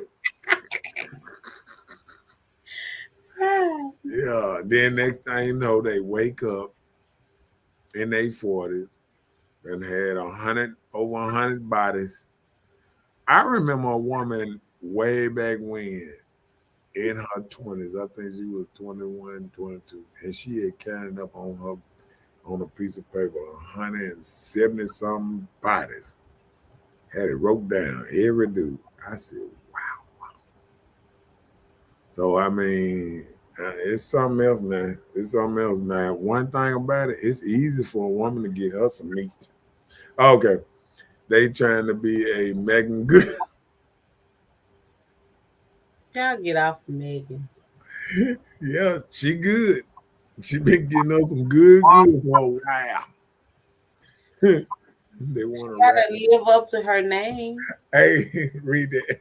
Yeah. Then next thing you know, they wake up in their 40s and had over 100 bodies. I remember a woman way back when in her 20s. I think she was 21, 22. And she had counted up on a piece of paper 170 something bodies. Had it wrote down, every dude. I said, wow. So I mean, it's something else now. It's something else now. One thing about it, it's easy for a woman to get her some meat. Okay. They trying to be a Megan Good. Y'all get off of Megan. Yeah, she good. She been getting us some good for a while. They want to gotta live up to her name. Hey, read that.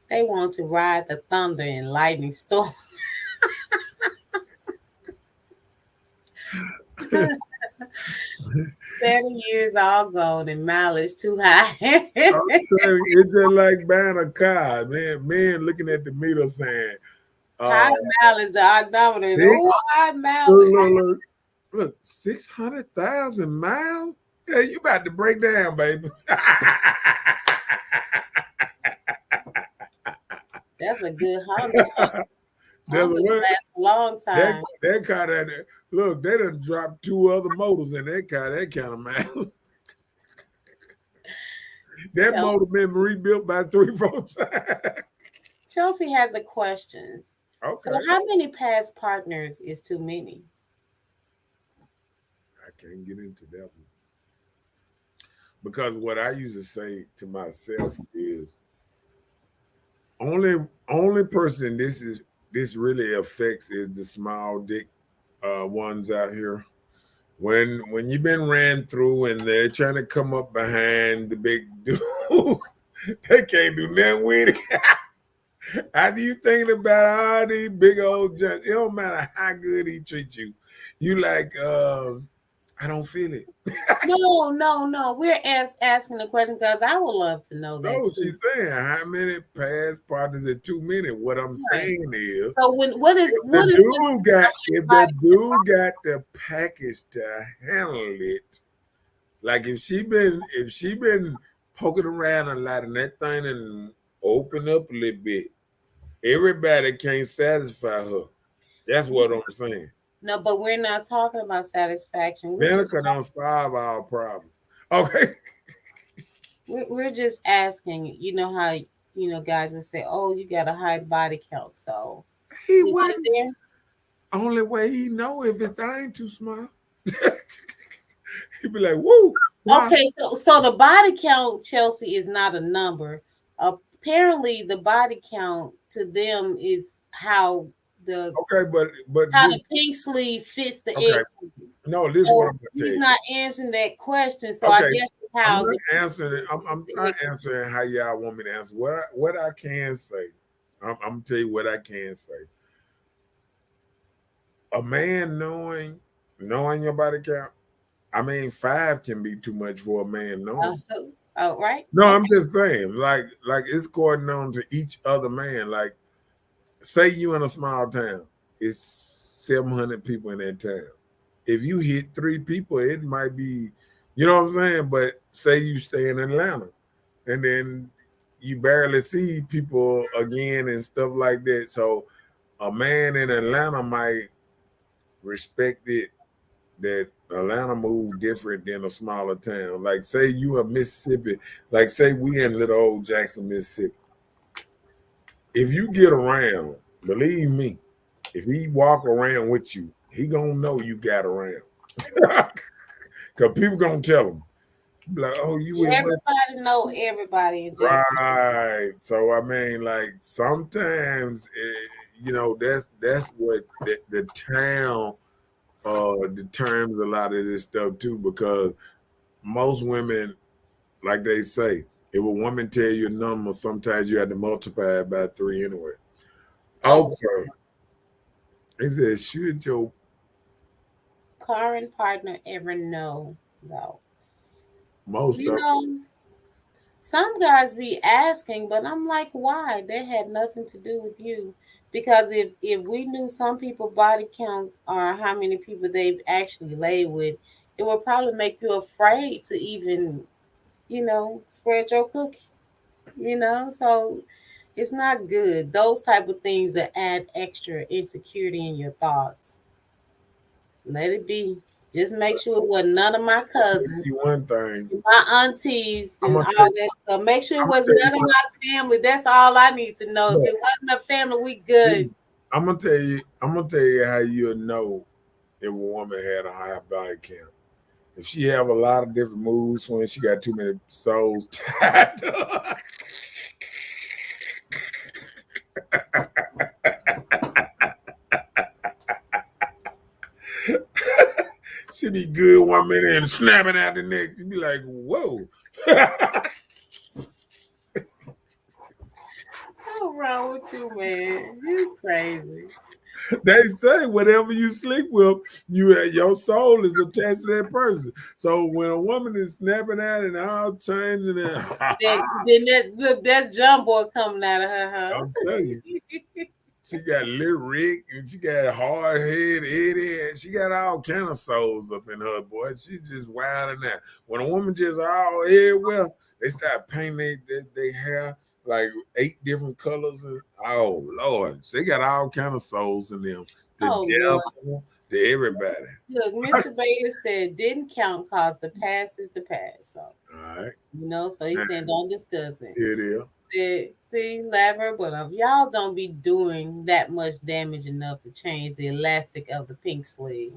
They want to ride the thunder and lightning storm. 30 years all gone and mileage too high. It's just like buying a car. Man looking at the meter saying, high mileage, the odometer. Oh, high mileage. Look, 600,000 miles? Yeah, you about to break down, baby. That's a good Honda. Lasts a long time. That car look, they done dropped 2 other motors in that car, that kind of miles. That motor been rebuilt by 3-4 times. Chelsea has a question. Okay. So how many past partners is too many? I can't get into that one. Because what I used to say to myself is only person this really affects is the small dick ones out here. When you've been ran through and they're trying to come up behind the big dudes, they can't do nothing with it. How do you think about all these big old judges? It don't matter how good he treats you. You like, I don't feel it. No. We're asking the question because I would love to know that. No, she's saying how many past partners are too many. What I'm saying is, so if the dude got the package to handle it, like if she been poking around a lot and that thing and open up a little bit, everybody can't satisfy her. That's what I'm saying. No, but we're not talking about satisfaction. Vinegar don't solve our problems. Okay. We're just asking, you know how guys would say, "Oh, you got a high body count." So he was there. Only way he know if it ain't too small. He'd be like, "Woo." Wow. Okay, so the body count, Chelsea, is not a number. Apparently, the body count to them is how Okay, but how the pink sleeve fits the okay. egg. No, this is So what I'm gonna tell he's you. not answering that question. So I Okay, guess I'm how not answering it. I'm not answering how y'all want me to answer. What I can say, I'm gonna tell you what I can say. A man knowing your body count. I mean, 5 can be too much for a man knowing. oh, right. No, Okay. I'm just saying, like it's according on to each other man. Like, say you in a small town, it's 700 people in that town. If you hit 3 people, it might be, you know what I'm saying? But say you stay in Atlanta and then you barely see people again and stuff like that. So a man in Atlanta might respect it that Atlanta moves different than a smaller town. Like say you in Mississippi, like say we in little old Jackson, Mississippi. If you get around, believe me, if he walk around with you, he gonna know you got around. Cause people gonna tell him. Like, oh, you in Everybody know everybody in Jackson. right. So I mean, like sometimes you know, that's what the town determines a lot of this stuff too, because most women, like they say, if a woman tell you a number, sometimes you have to multiply it by 3 anyway. Okay. He said, should your current partner ever know though? most You of know, some guys be asking, but I'm like, why? That had nothing to do with you. Because if we knew some people body counts or how many people they've actually laid with, it would probably make you afraid to even, spread your cookie. So it's not good. Those type of things that add extra insecurity in your thoughts. Let it be. Just make sure it wasn't none of my cousins, you one thing. my aunties, I'm and gonna all tell, that stuff. Make sure it I'm gonna wasn't tell none of my family. That's all I need to know. If you, it wasn't a family, we good. I'm gonna tell you how you'll know if a woman had a high body count. If she have a lot of different moves when she got too many souls tied to her. She be good 1 minute and snapping out the next. You be like, whoa. What's wrong with you, man? You crazy. They say whatever you sleep with, your soul is attached to that person. So when a woman is snapping out and all changing it, That's jumbo coming out of her, huh? I'm telling you, she got Lil Rick and she got Hard Head Eddie and she got all kind of souls up in her, boy. She just wilding out. When a woman just all head well, they start painting their hair like 8 different colors. Oh Lord, they got all kind of souls in them. The Lord. devil, the everybody. Look, Mr. Bailey said didn't count cause the past is the past. So All right. so he's saying don't discuss it. It is. See, Laver, but if y'all don't be doing that much damage enough to change the elastic of the pink sleeve.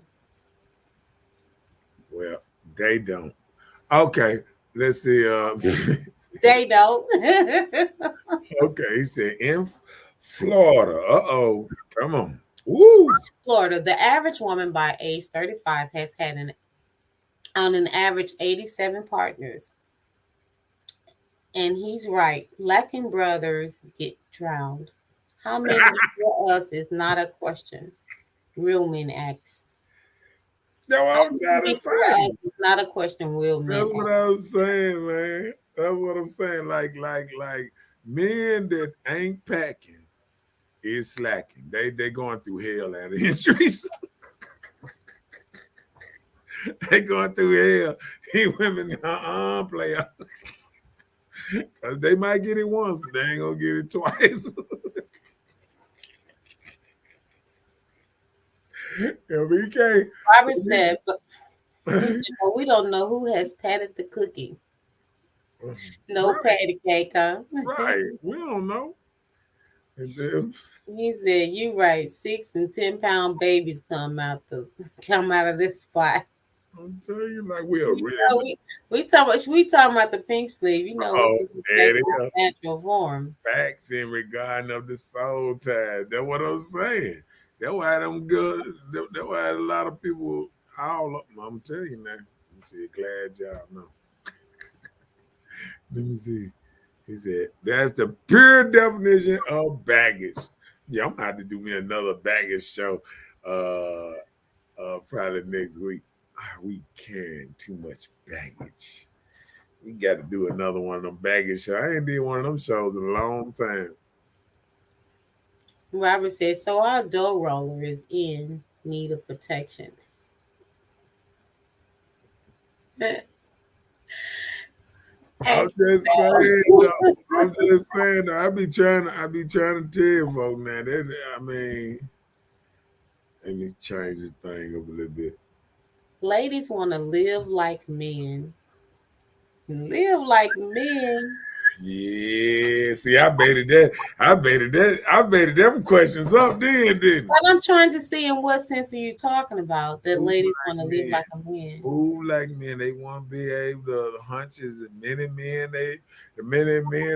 Well, they don't. Okay, let's see. They don't. Okay, he said in Florida. Uh-oh. Come on. Woo. Florida, the average woman by age 35 has had on an average 87 partners. And he's right. Lacking brothers get drowned. How many for us is not a question. Real men ask. That's what I'm trying to say. It's not a question. Real men That's what I was saying, man. That's what I'm saying. Like men that ain't packing is slacking. They going through hell out of the streets. They going through hell. These women player. Cause they might get it once, but they ain't gonna get it twice. LBK. Robert said, but we don't know who has patted the cookie. No patty cake, huh? Right. We don't know. He said, "You right. 6 and 10 pound babies come out of this spot." I'm telling you, like we are You really. know, we talking about the pink sleeve. You know, Oh, there it is. natural form. Facts in regarding of the soul tie. That's what I'm saying. That's why them good. That's why a lot of people all up. I'm telling you now. Let me see. Glad y'all know. Let me see. He said that's the pure definition of baggage. Yeah, I'm gonna have to do me another baggage show. Probably next week. We carrying too much baggage. We got to do another one of them baggage shows. I ain't did one of them shows in a long time. Robert says, so our dough roller is in need of protection. I'm just saying, though. I'm just saying, though. I be trying to tell you folks now. I mean, let me change this thing up a little bit. Ladies want to live like men. Live like men. Yeah, see, I baited them questions up then, didn't But I'm trying to see in what sense are you talking about that ladies want to live like a man. Move like men. They want to be able to hunches and many men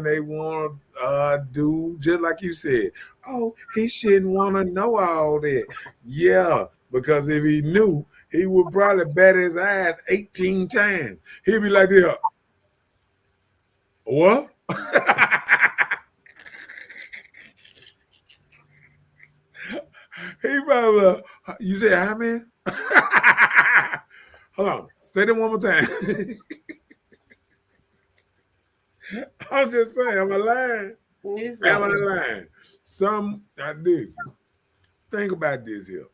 they want to do just like you said. Oh, he shouldn't want to know all that. Yeah, because if he knew, he would probably bat his ass 18 times. He'd be like this. What? He probably, you said how many? Hold on, say that one more time. I'm just saying, I'm a line. I'm a line. Some like this. Think about this here.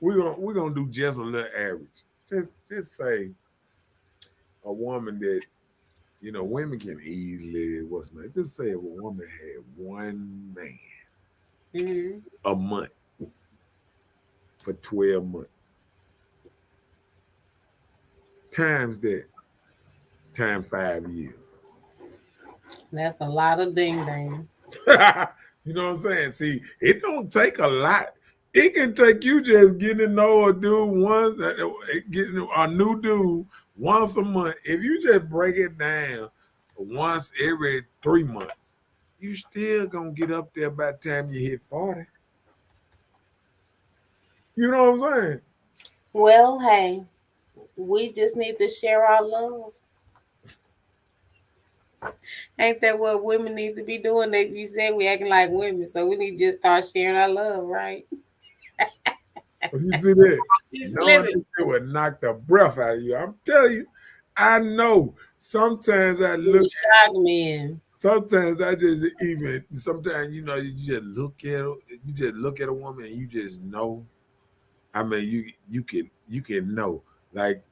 We're gonna do just a little average. Just say a woman that, you know, women can easily just say if a woman had one man a month for 12 months. Times that, times 5 years. That's a lot of ding dang. You know what I'm saying? See, it don't take a lot. It can take you just getting to know a dude once, getting a new dude once a month. If you just break it down once every 3 months, you still gonna get up there by the time you hit 40. You know what I'm saying? Well, hey, we just need to share our love. Ain't that what women need to be doing? That you said we acting like women, so we need to just start sharing our love, right? You see that? Living. It would knock the breath out of you. I'm telling you, I know. Sometimes I look at men. Sometimes sometimes you know, you just look at a woman and you just know. I mean, you can know. Like,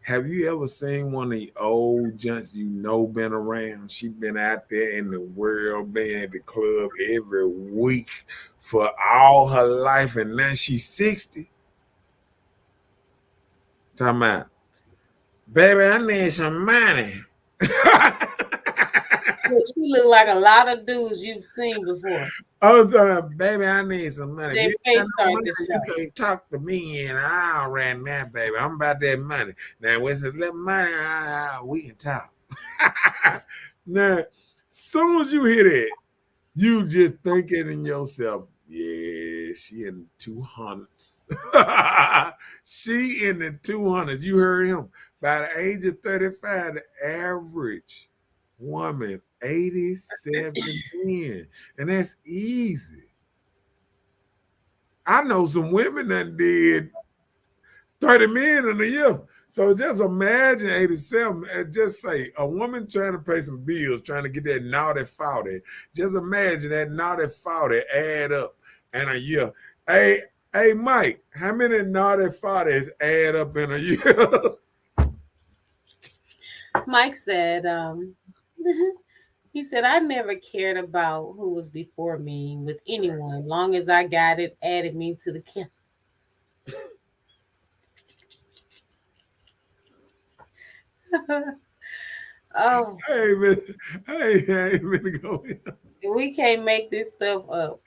have you ever seen one of the old junks you know been around? She been out there in the world, been at the club every week for all her life, and now she's 60. Talking about, baby, I need some money. She look like a lot of dudes you've seen before. I'm talking, baby, I need some money. Their face started to show. You can't talk to me in an hour right now, baby. I'm about that money. Now, with a little money, we can talk. Now, as soon as you hear that, you just thinking in yourself, yeah, she in the 200s. She in the 200s. You heard him. By the age of 35, the average woman, 87 men. And that's easy. I know some women that did 30 men in a year. So just imagine 87, and just say a woman trying to pay some bills, trying to get that naughty 40. Just imagine that naughty 40 add up in a year. Hey, Mike, how many naughty 40s add up in a year? Mike said, he said, I never cared about who was before me with anyone. Long as I got it, added me to the count. Oh, hey, man, go in. We can't make this stuff up.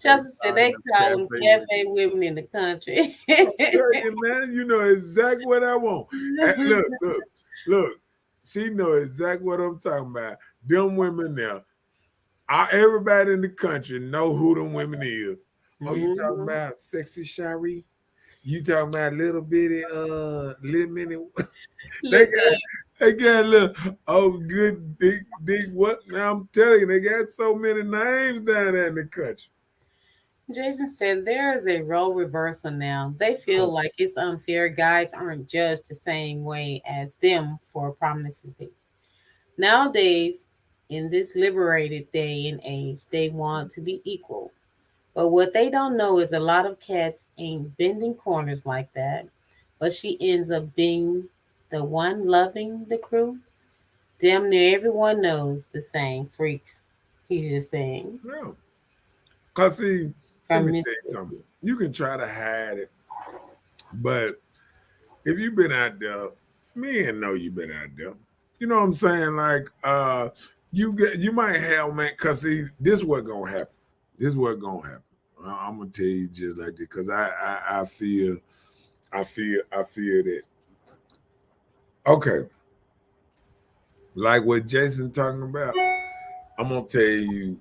Justin said they call them cafe women in the country. Man, you know exactly what I want. And look. She know exactly what I'm talking about. Them women there. Everybody in the country know who them women is. Oh, you talking about Sexy Shari? You talking about little bitty, little mini? They got a little, good, big, what? Now I'm telling you, they got so many names down there in the country. Jason said there is a role reversal now. They feel like it's unfair. Guys aren't judged the same way as them for prominence. Nowadays, in this liberated day and age, they want to be equal. But what they don't know is a lot of cats ain't bending corners like that. But she ends up being the one loving the crew. Damn near everyone knows the saying, freaks. He's just saying. No. Because, see, let me tell you something. You can try to hide it. But if you've been out there, men know you've been out there. You know what I'm saying? Like, you might have, man, because, see, this is what's going to happen. This is what's going to happen. I'm going to tell you just like this because I feel that. Okay. Like what Jason talking about, I'm going to tell you,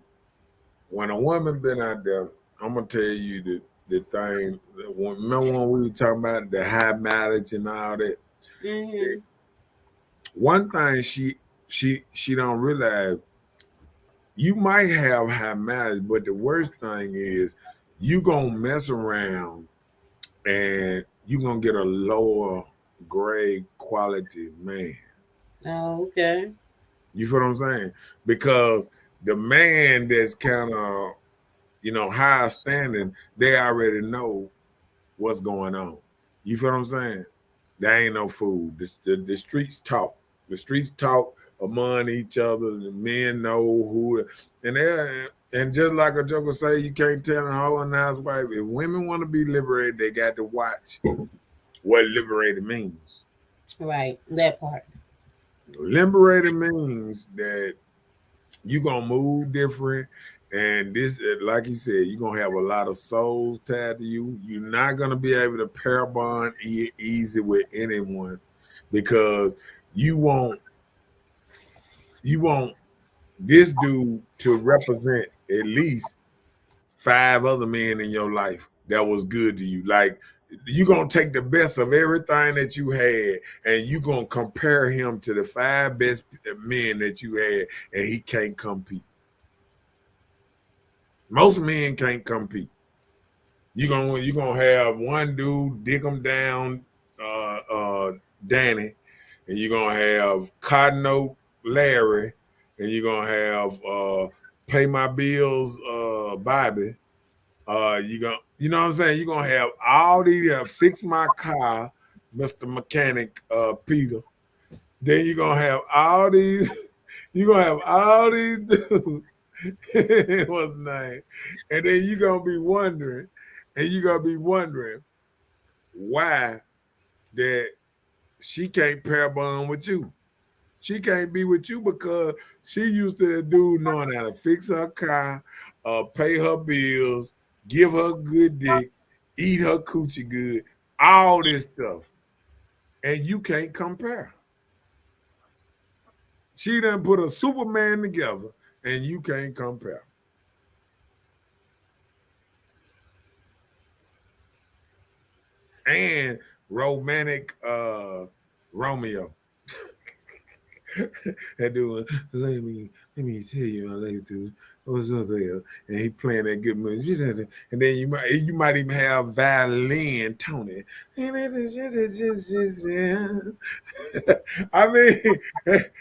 when a woman been out there, I'm going to tell you the thing. Remember when we were talking about the high mileage and all that? Mm-hmm. One thing she don't realize, you might have high mileage, but the worst thing is you gonna mess around and you gonna get a lower grade quality man. Oh, okay. You feel what I'm saying? Because the man that's kind of, high standing, they already know what's going on. You feel what I'm saying? There ain't no food. The streets talk. The streets talk among each other. The men know who, and just like a joker say, you can't tell a whole nice wife. If women want to be liberated, they got to watch what liberated means. Right, that part. Liberated means that you're gonna move different, and this, like he said, you're gonna have a lot of souls tied to you. You're not gonna be able to pair bond easy with anyone because you want this dude to represent at least 5 other men in your life that was good to you. Like, you're going to take the best of everything that you had and you're going to compare him to the 5 best men that you had, and he can't compete. Most men can't compete. You're gonna have one dude dig him down, Danny, and you're gonna have Cotton Oak Larry, and you're gonna have Pay My Bills Bobby. You know what I'm saying? You're gonna have all these Fix My Car, Mr. Mechanic Peter. Then you're gonna have all these, dudes. What's his name? And then you're gonna be wondering why that she can't pair bond with you. She can't be with you because she used to a dude knowing how to fix her car, pay her bills, give her good dick, eat her coochie good, all this stuff. And you can't compare. She done put a Superman together and you can't compare. And romantic Romeo. That dude, let me tell you, I like to what's up there, and he playing that good music, and then you might even have violin Tony. I mean,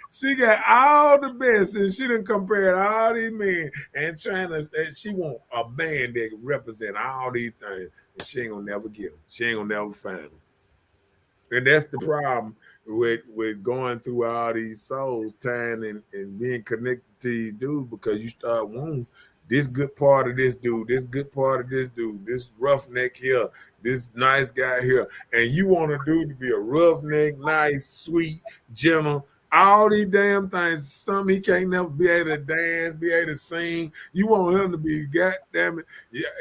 she got all the best, and she done compared all these men, and she want a man that represent all these things, and she ain't gonna never get them. She ain't gonna never find them, and that's the problem with going through all these souls, time and being connected to these dudes, because you start wanting this good part of this dude, this good part of this dude, this roughneck here, this nice guy here, and you want a dude to be a roughneck, nice, sweet, gentle, All these damn things. Some he can't never be able to dance, be able to sing. You want him to be goddamn it,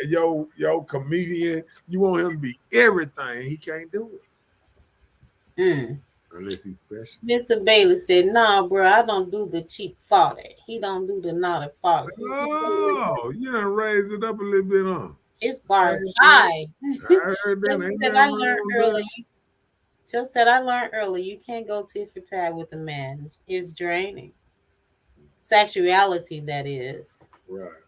yo comedian. You want him to be everything. He can't do it. Unless he's special. Mr. Bailey said, "Nah, bro, I don't do the cheap father. He don't do the naughty father." Oh, you done raised it up a little bit, huh? His bar is high. I heard that. Just said I learned early. You can't go tit for tat with a man. It's draining. Sexuality, that is. Right.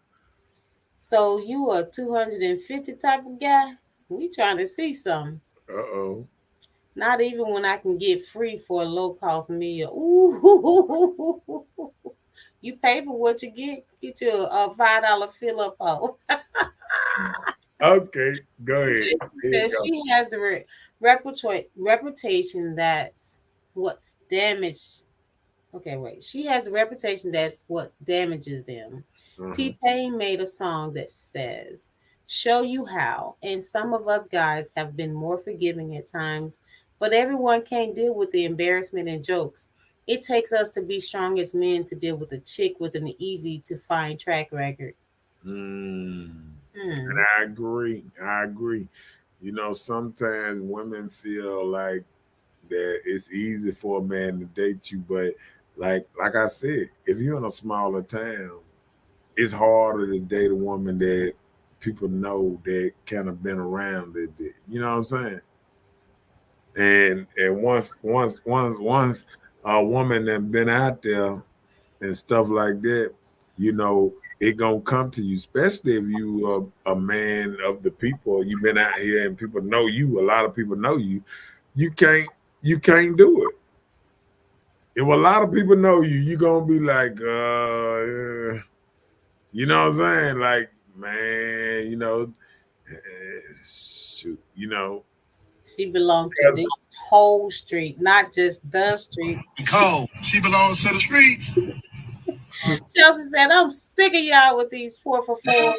So you a 250 type of guy? We trying to see something. Uh-oh. Not even when I can get free for a low-cost meal. Ooh, you pay for what you get. Get you a $5 fill-up hole. Okay, go ahead. She has a reputation that's what's damaged. Okay, wait. She has a reputation that's what damages them. T-Pain made a song that says, "Show you how." And some of us guys have been more forgiving at times, but everyone can't deal with the embarrassment and jokes. It takes us to be strong as men to deal with a chick with an easy to find track record. And I agree. You know, sometimes women feel like that it's easy for a man to date you, but like I said, if you're in a smaller town, it's harder to date a woman that people know that kind of been around a little bit. You know what I'm saying? And once a woman that been out there and stuff like that, you know, it gonna come to you, especially if you are a man of the people. You've been out here and people know you. A lot of people know you. You can't do it. If a lot of people know you, you're gonna be like, you know what I'm saying? Like, man, you know, shoot, you know. She belongs to this whole street, not just the street. Because she belongs to the streets. Chelsea said, "I'm sick of y'all with these 4 for 4."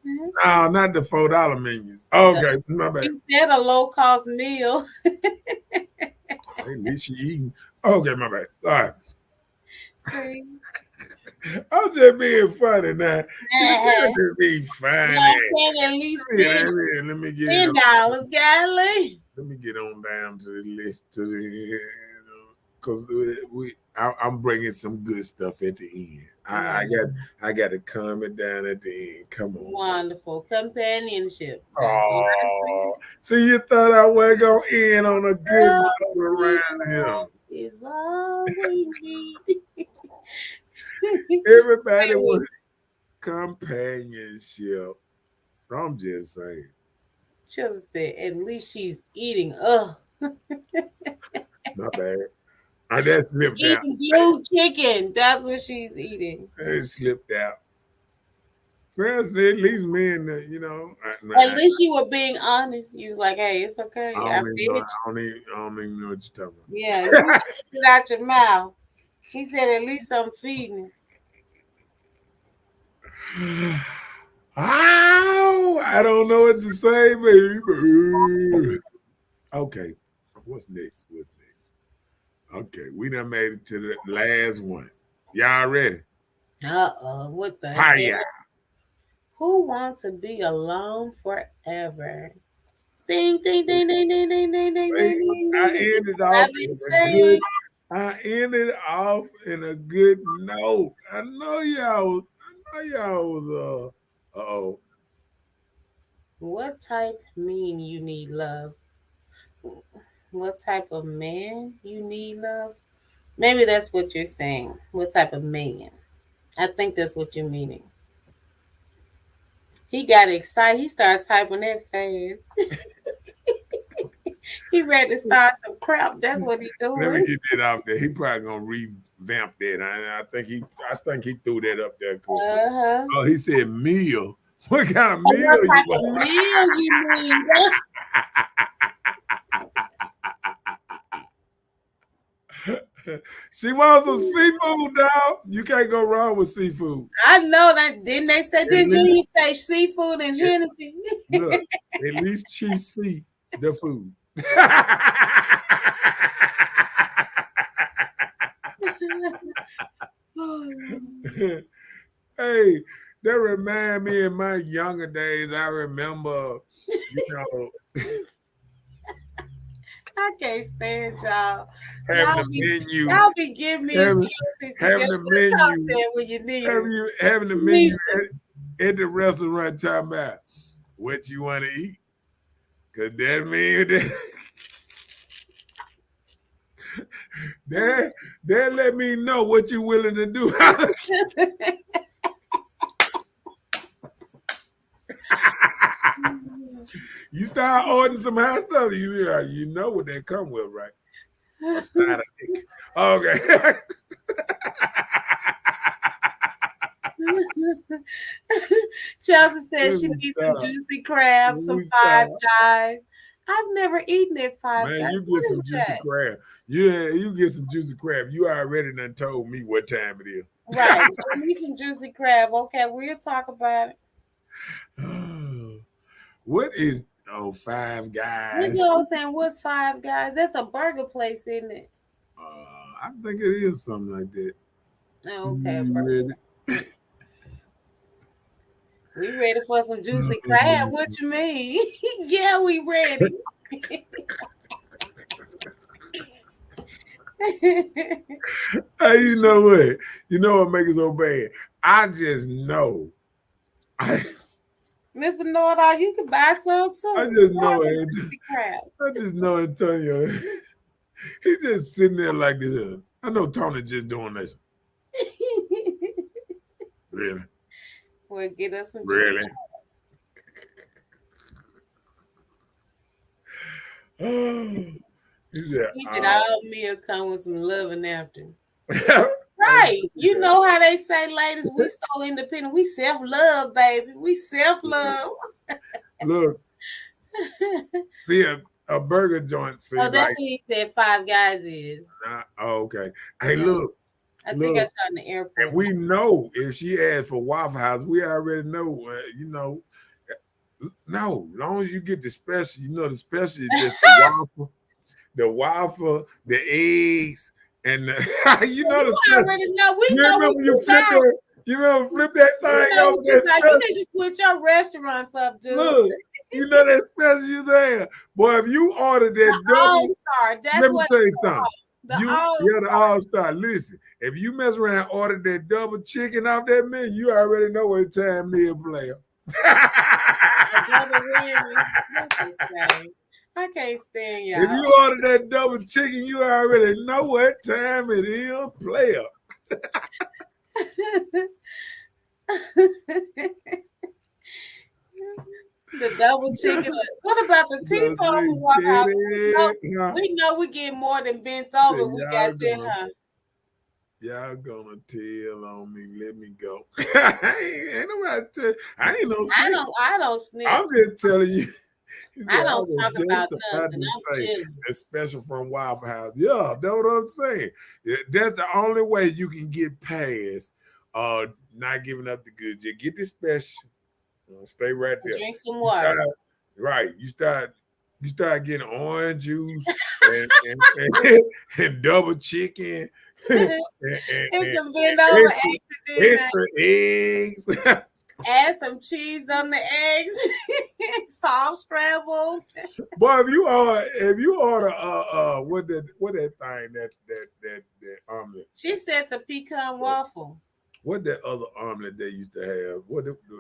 No, not the $4 menus. Okay, my bad. He said a low-cost meal. At least she eating. Okay, my bad. All right. See? I'm just being funny now. Just be funny. At least let me get $10, golly. Let me get on down to the list because I'm bringing some good stuff at the end. I got to calm it down at the end. Come on. Wonderful companionship. Oh, see, you thought I wasn't gonna end on a good note around him. Is all we need. Everybody wants companionship. I'm just saying. Chelsea said, "At least she's eating." Not bad. I just slipped out. Eating blue chicken. That's what she's eating. It slipped out. Well, at least men, you know. At least you were being honest. You like, hey, it's okay. I don't even know what you're talking about. Yeah, you spit out your mouth. He said, "At least I'm feeding it." I don't know what to say, baby. Okay, what's next? Okay, we done made it to the last one. Y'all ready? What the Hiya. Who wants to be alone forever? Ding, ding, ding, ding, ding, ding, ding, ding, ding. I ended off in a good note. I know y'all was What type mean you need love? What type of man you need love? Maybe that's what you're saying. What type of man? I think that's what you're meaning. He got excited. He started typing that fast. He ready to start some crap. That's what he doing. Let me get that out there. He probably gonna revamp that. I think he threw that up there. Oh, he said meal. What kind of meal? What type of meal you mean? She wants some seafood, dog. You can't go wrong with seafood. I know that. Didn't they say? Didn't you say seafood and Hennessy? Look, at least she see the food. Hey, that remind me of my younger days. I remember, you know, I can't stand y'all. having Y'all the be, menu, y'all be giving me a having, chance to having get the the menu, content when you need it. having the menu at the restaurant talking about what you want to eat. Cause that mean that let me know what you willing to do. You start ordering some hot stuff, you know what they come with, right? A side of dick. Okay. Chelsea says she needs some juicy crab, some Five Guys. I've never eaten at Five Guys. Man, you get some juicy crab. Yeah, you get some juicy crab. You already done told me what time it is. Right. We need some juicy crab. Okay, we'll talk about it. What is Five Guys? You know what I'm saying? What's Five Guys? That's a burger place, isn't it? I think it is something like that. Okay. Ready? We ready for some juicy crab. What you mean? Yeah, we ready. Hey, you know what? You know what makes it so bad? I just know. Mr. Know-it-all, you can buy some too. I just know it. Crab. I just know Antonio. He's just sitting there like this. I know Tony just doing this. Really? We'll get us some really. He said, all meal come with some loving after. Right. You know how they say, ladies, we so independent. We self-love, baby. We self-love. Look. See, a burger joint. See, that's what he said Five Guys is. Okay. Hey, look. I think I saw in the airport. And we know if she asked for Waffle House, we already know, no, as long as you get the special, the special is just the waffle, the eggs, and the the special. Already know. We know remember you flip that thing over that you need to switch your restaurants up, dude. Look, you know that special you there. Boy, if you order that All-Star, that's what let me tell you something. The All-Star. Listen, if you mess around and order that double chicken off that menu, you already know what time it is, player. I can't stand y'all. If you order that double chicken, you already know what time it is, player. The double chicken. What about the T-bone Waffle? We know we get more than bent over. We got that, huh? Y'all gonna tell on me. Let me go. Ain't nobody I ain't no snitch. I don't snitch. I'm just telling you. I don't talk about nothing. It's special from Waffle House. Yeah, that's what I'm saying. That's the only way you can get past not giving up the goods. You get the special. Stay right there. Drink some water. You start getting orange juice and double chicken and some bend over extra eggs. Add some cheese on the eggs. Soft scrambled. Boy, if you order what that thing that omelet. She said the pecan waffle. What that other omelet they used to have?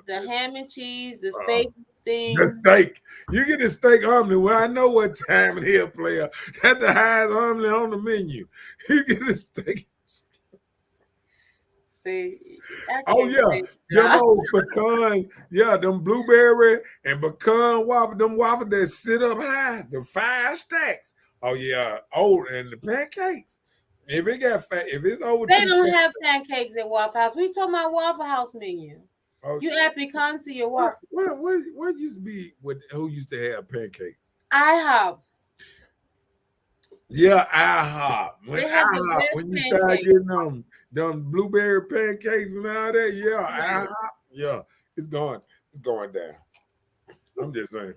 The ham and cheese, the steak thing. The steak. You get the steak omelet. Well, I know what time it is, player. That's the highest omelet on the menu. You get the steak. See, them old pecan, them blueberry and pecan waffle, them waffles that sit up high, the 5 stacks. Oh yeah, and the pancakes. If it's over, they don't have pancakes at Waffle House. We talking about Waffle House menu. Okay. You add pecans to your waffle. What used to be who used to have pancakes? IHOP. Yeah, IHOP. When you start getting them blueberry pancakes and all that, IHOP. Yeah, it's going down. I'm just saying.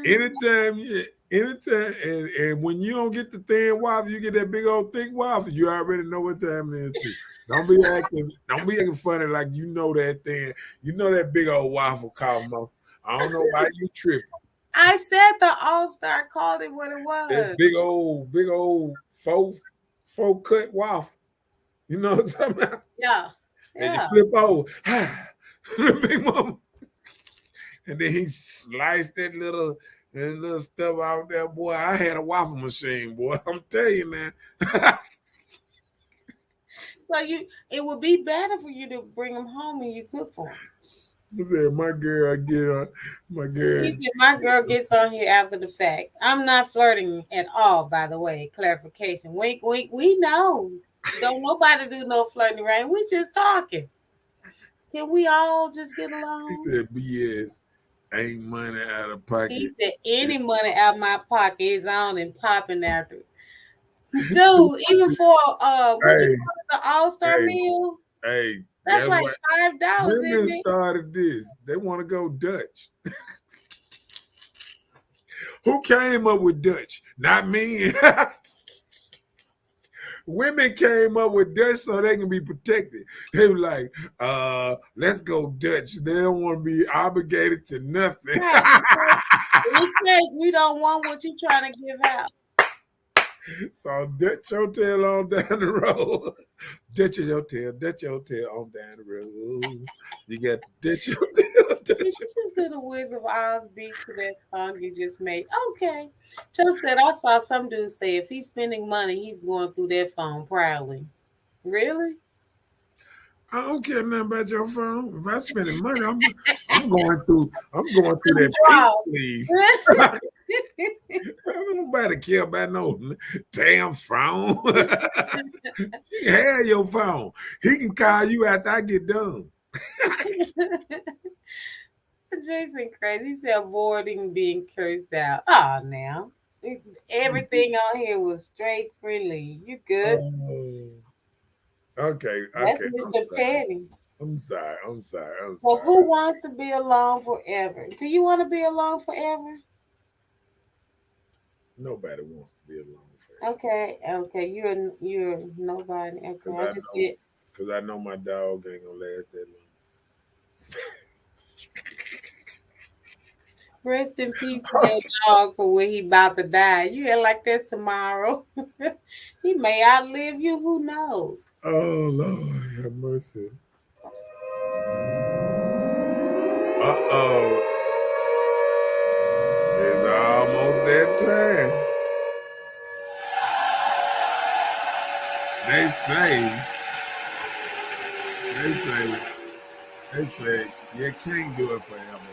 Anytime, and when you don't get the thin waffle, you get that big old thick waffle. You already know what time it is too. Don't be acting funny like you know that thing. You know that big old waffle, Cosmo. I don't know why you tripping. I said the All-Star called it what it was. That big old four cut waffle. You know what I'm talking about? Yeah. And you flip over. The big mama. And then he sliced that little stuff out there, boy. I had a waffle machine, boy. I'm telling you, man. So it would be better for you to bring them home and you cook for them. I said, my girl He said, my girl gets on here after the fact. I'm not flirting at all, by the way. Clarification. Wink, wink. We know. Don't nobody do no flirting, right? We just talking. Can we all just get along? He said, BS. Ain't money out of pocket. He said, any money out of my pocket is on and popping after it. Dude, even for the All-Star meal, that's like $5. Women started this. They want to go Dutch. Who came up with Dutch? Not me. Women came up with Dutch so they can be protected. They were like, let's go Dutch. They don't want to be obligated to nothing. Because we don't want what you're trying to give out. So Dutch Hotel on down the road. Dutch Hotel on down the road. You got the Dutch Hotel. Did you just do the Wizard of Oz beat to that song you just made? Okay. Joe said, I saw some dude say if he's spending money, he's going through that phone proudly. Really? I don't care nothing about your phone. If I'm spending money, I'm going through that pink sleeve. Nobody care about no damn phone. You can have your phone. He can call you after I get done. Jason crazy. He said avoiding being cursed out. Oh, now everything on here was straight friendly. You good? Okay. That's Mr. Petty. I'm sorry. So who wants to be alone forever? Do you want to be alone forever? Nobody wants to be alone forever. Okay. You're nobody. Okay. Because I know my dog ain't gonna last that long. Rest in peace to your dog for when he about to die. You act like this tomorrow. He may outlive you. Who knows? Oh, Lord, have mercy. Uh-oh. It's almost that time. They say you can't do it forever.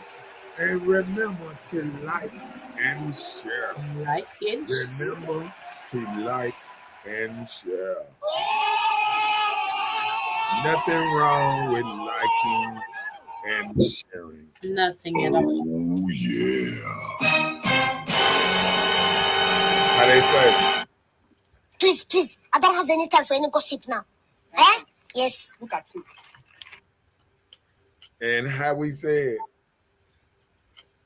And remember to like and share. Remember to like and share. Nothing wrong with liking and sharing. Nothing at all. Oh, yeah. How they say? Please. I don't have any time for any gossip now. Eh? Yes. Look at it. And how we said,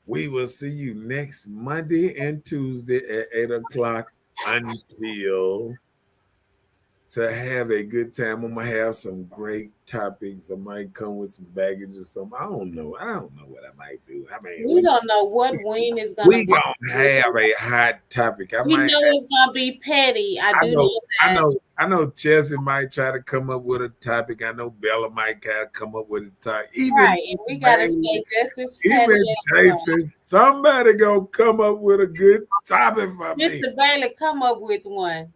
we will see you next Monday and Tuesday at 8 o'clock until to have a good time. I'm going to have some great topics. I might come with some baggage or something. I don't know what I might do. I mean, we don't know what Wayne is going to be. We're going to have a hot topic. It's going to be petty. I know Chelsea might try to come up with a topic. I know Bella might kind of come up with a topic. And we got to stay just as petty. Even Jason, somebody going to come up with a good topic for me. Mr. Bailey, come up with one.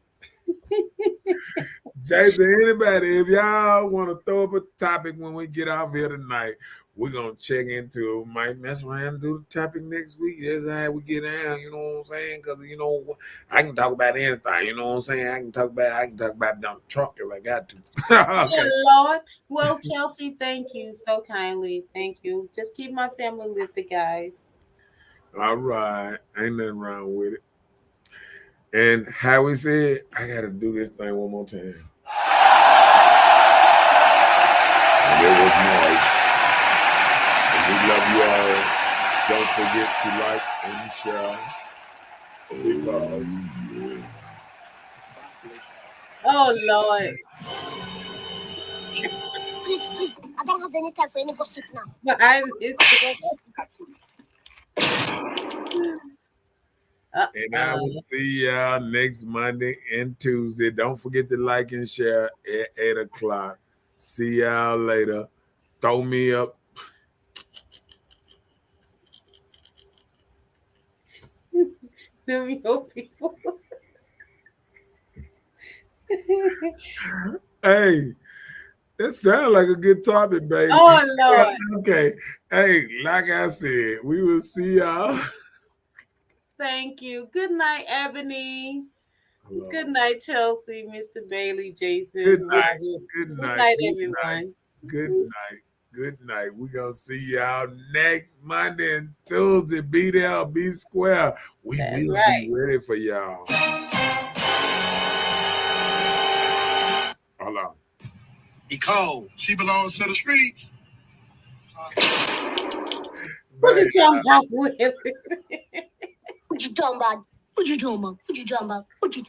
Jason, anybody, if y'all want to throw up a topic when we get off here tonight, we're going to check into it. Might mess around and do the topic next week. That's how we get down, you know what I'm saying? Because, I can talk about anything, you know what I'm saying? I can talk about Donald Trump if I got to. Okay. Good Lord. Well, Chelsea, thank you so kindly. Thank you. Just keep my family lifted, guys. All right. Ain't nothing wrong with it. And how we said, I got to do this thing one more time. And it was nice. And we love you all. Don't forget to like and share. Because Oh Lord. Please, I don't have any time for any gossip now. But I miss Yes. and I will see y'all next Monday and Tuesday. Don't forget to like and share at 8 o'clock. See y'all later. Throw me up. them your people. Hey, that sounds like a good topic, baby. Oh Lord. Okay. Hey, like I said, we will see y'all. Thank you. Good night, Ebony. Hello. Good night, Chelsea, Mr. Bailey, Jason. Good night. Robert. Good night. Good night, Good everyone. Good night. Good night. We're going to see y'all next Monday and Tuesday. Be there, be square. We That's will right. be ready for y'all. Hold on. Because she belongs to the streets. What you talking about, Willie? What you talking about? What you talking about? What you talking about? What you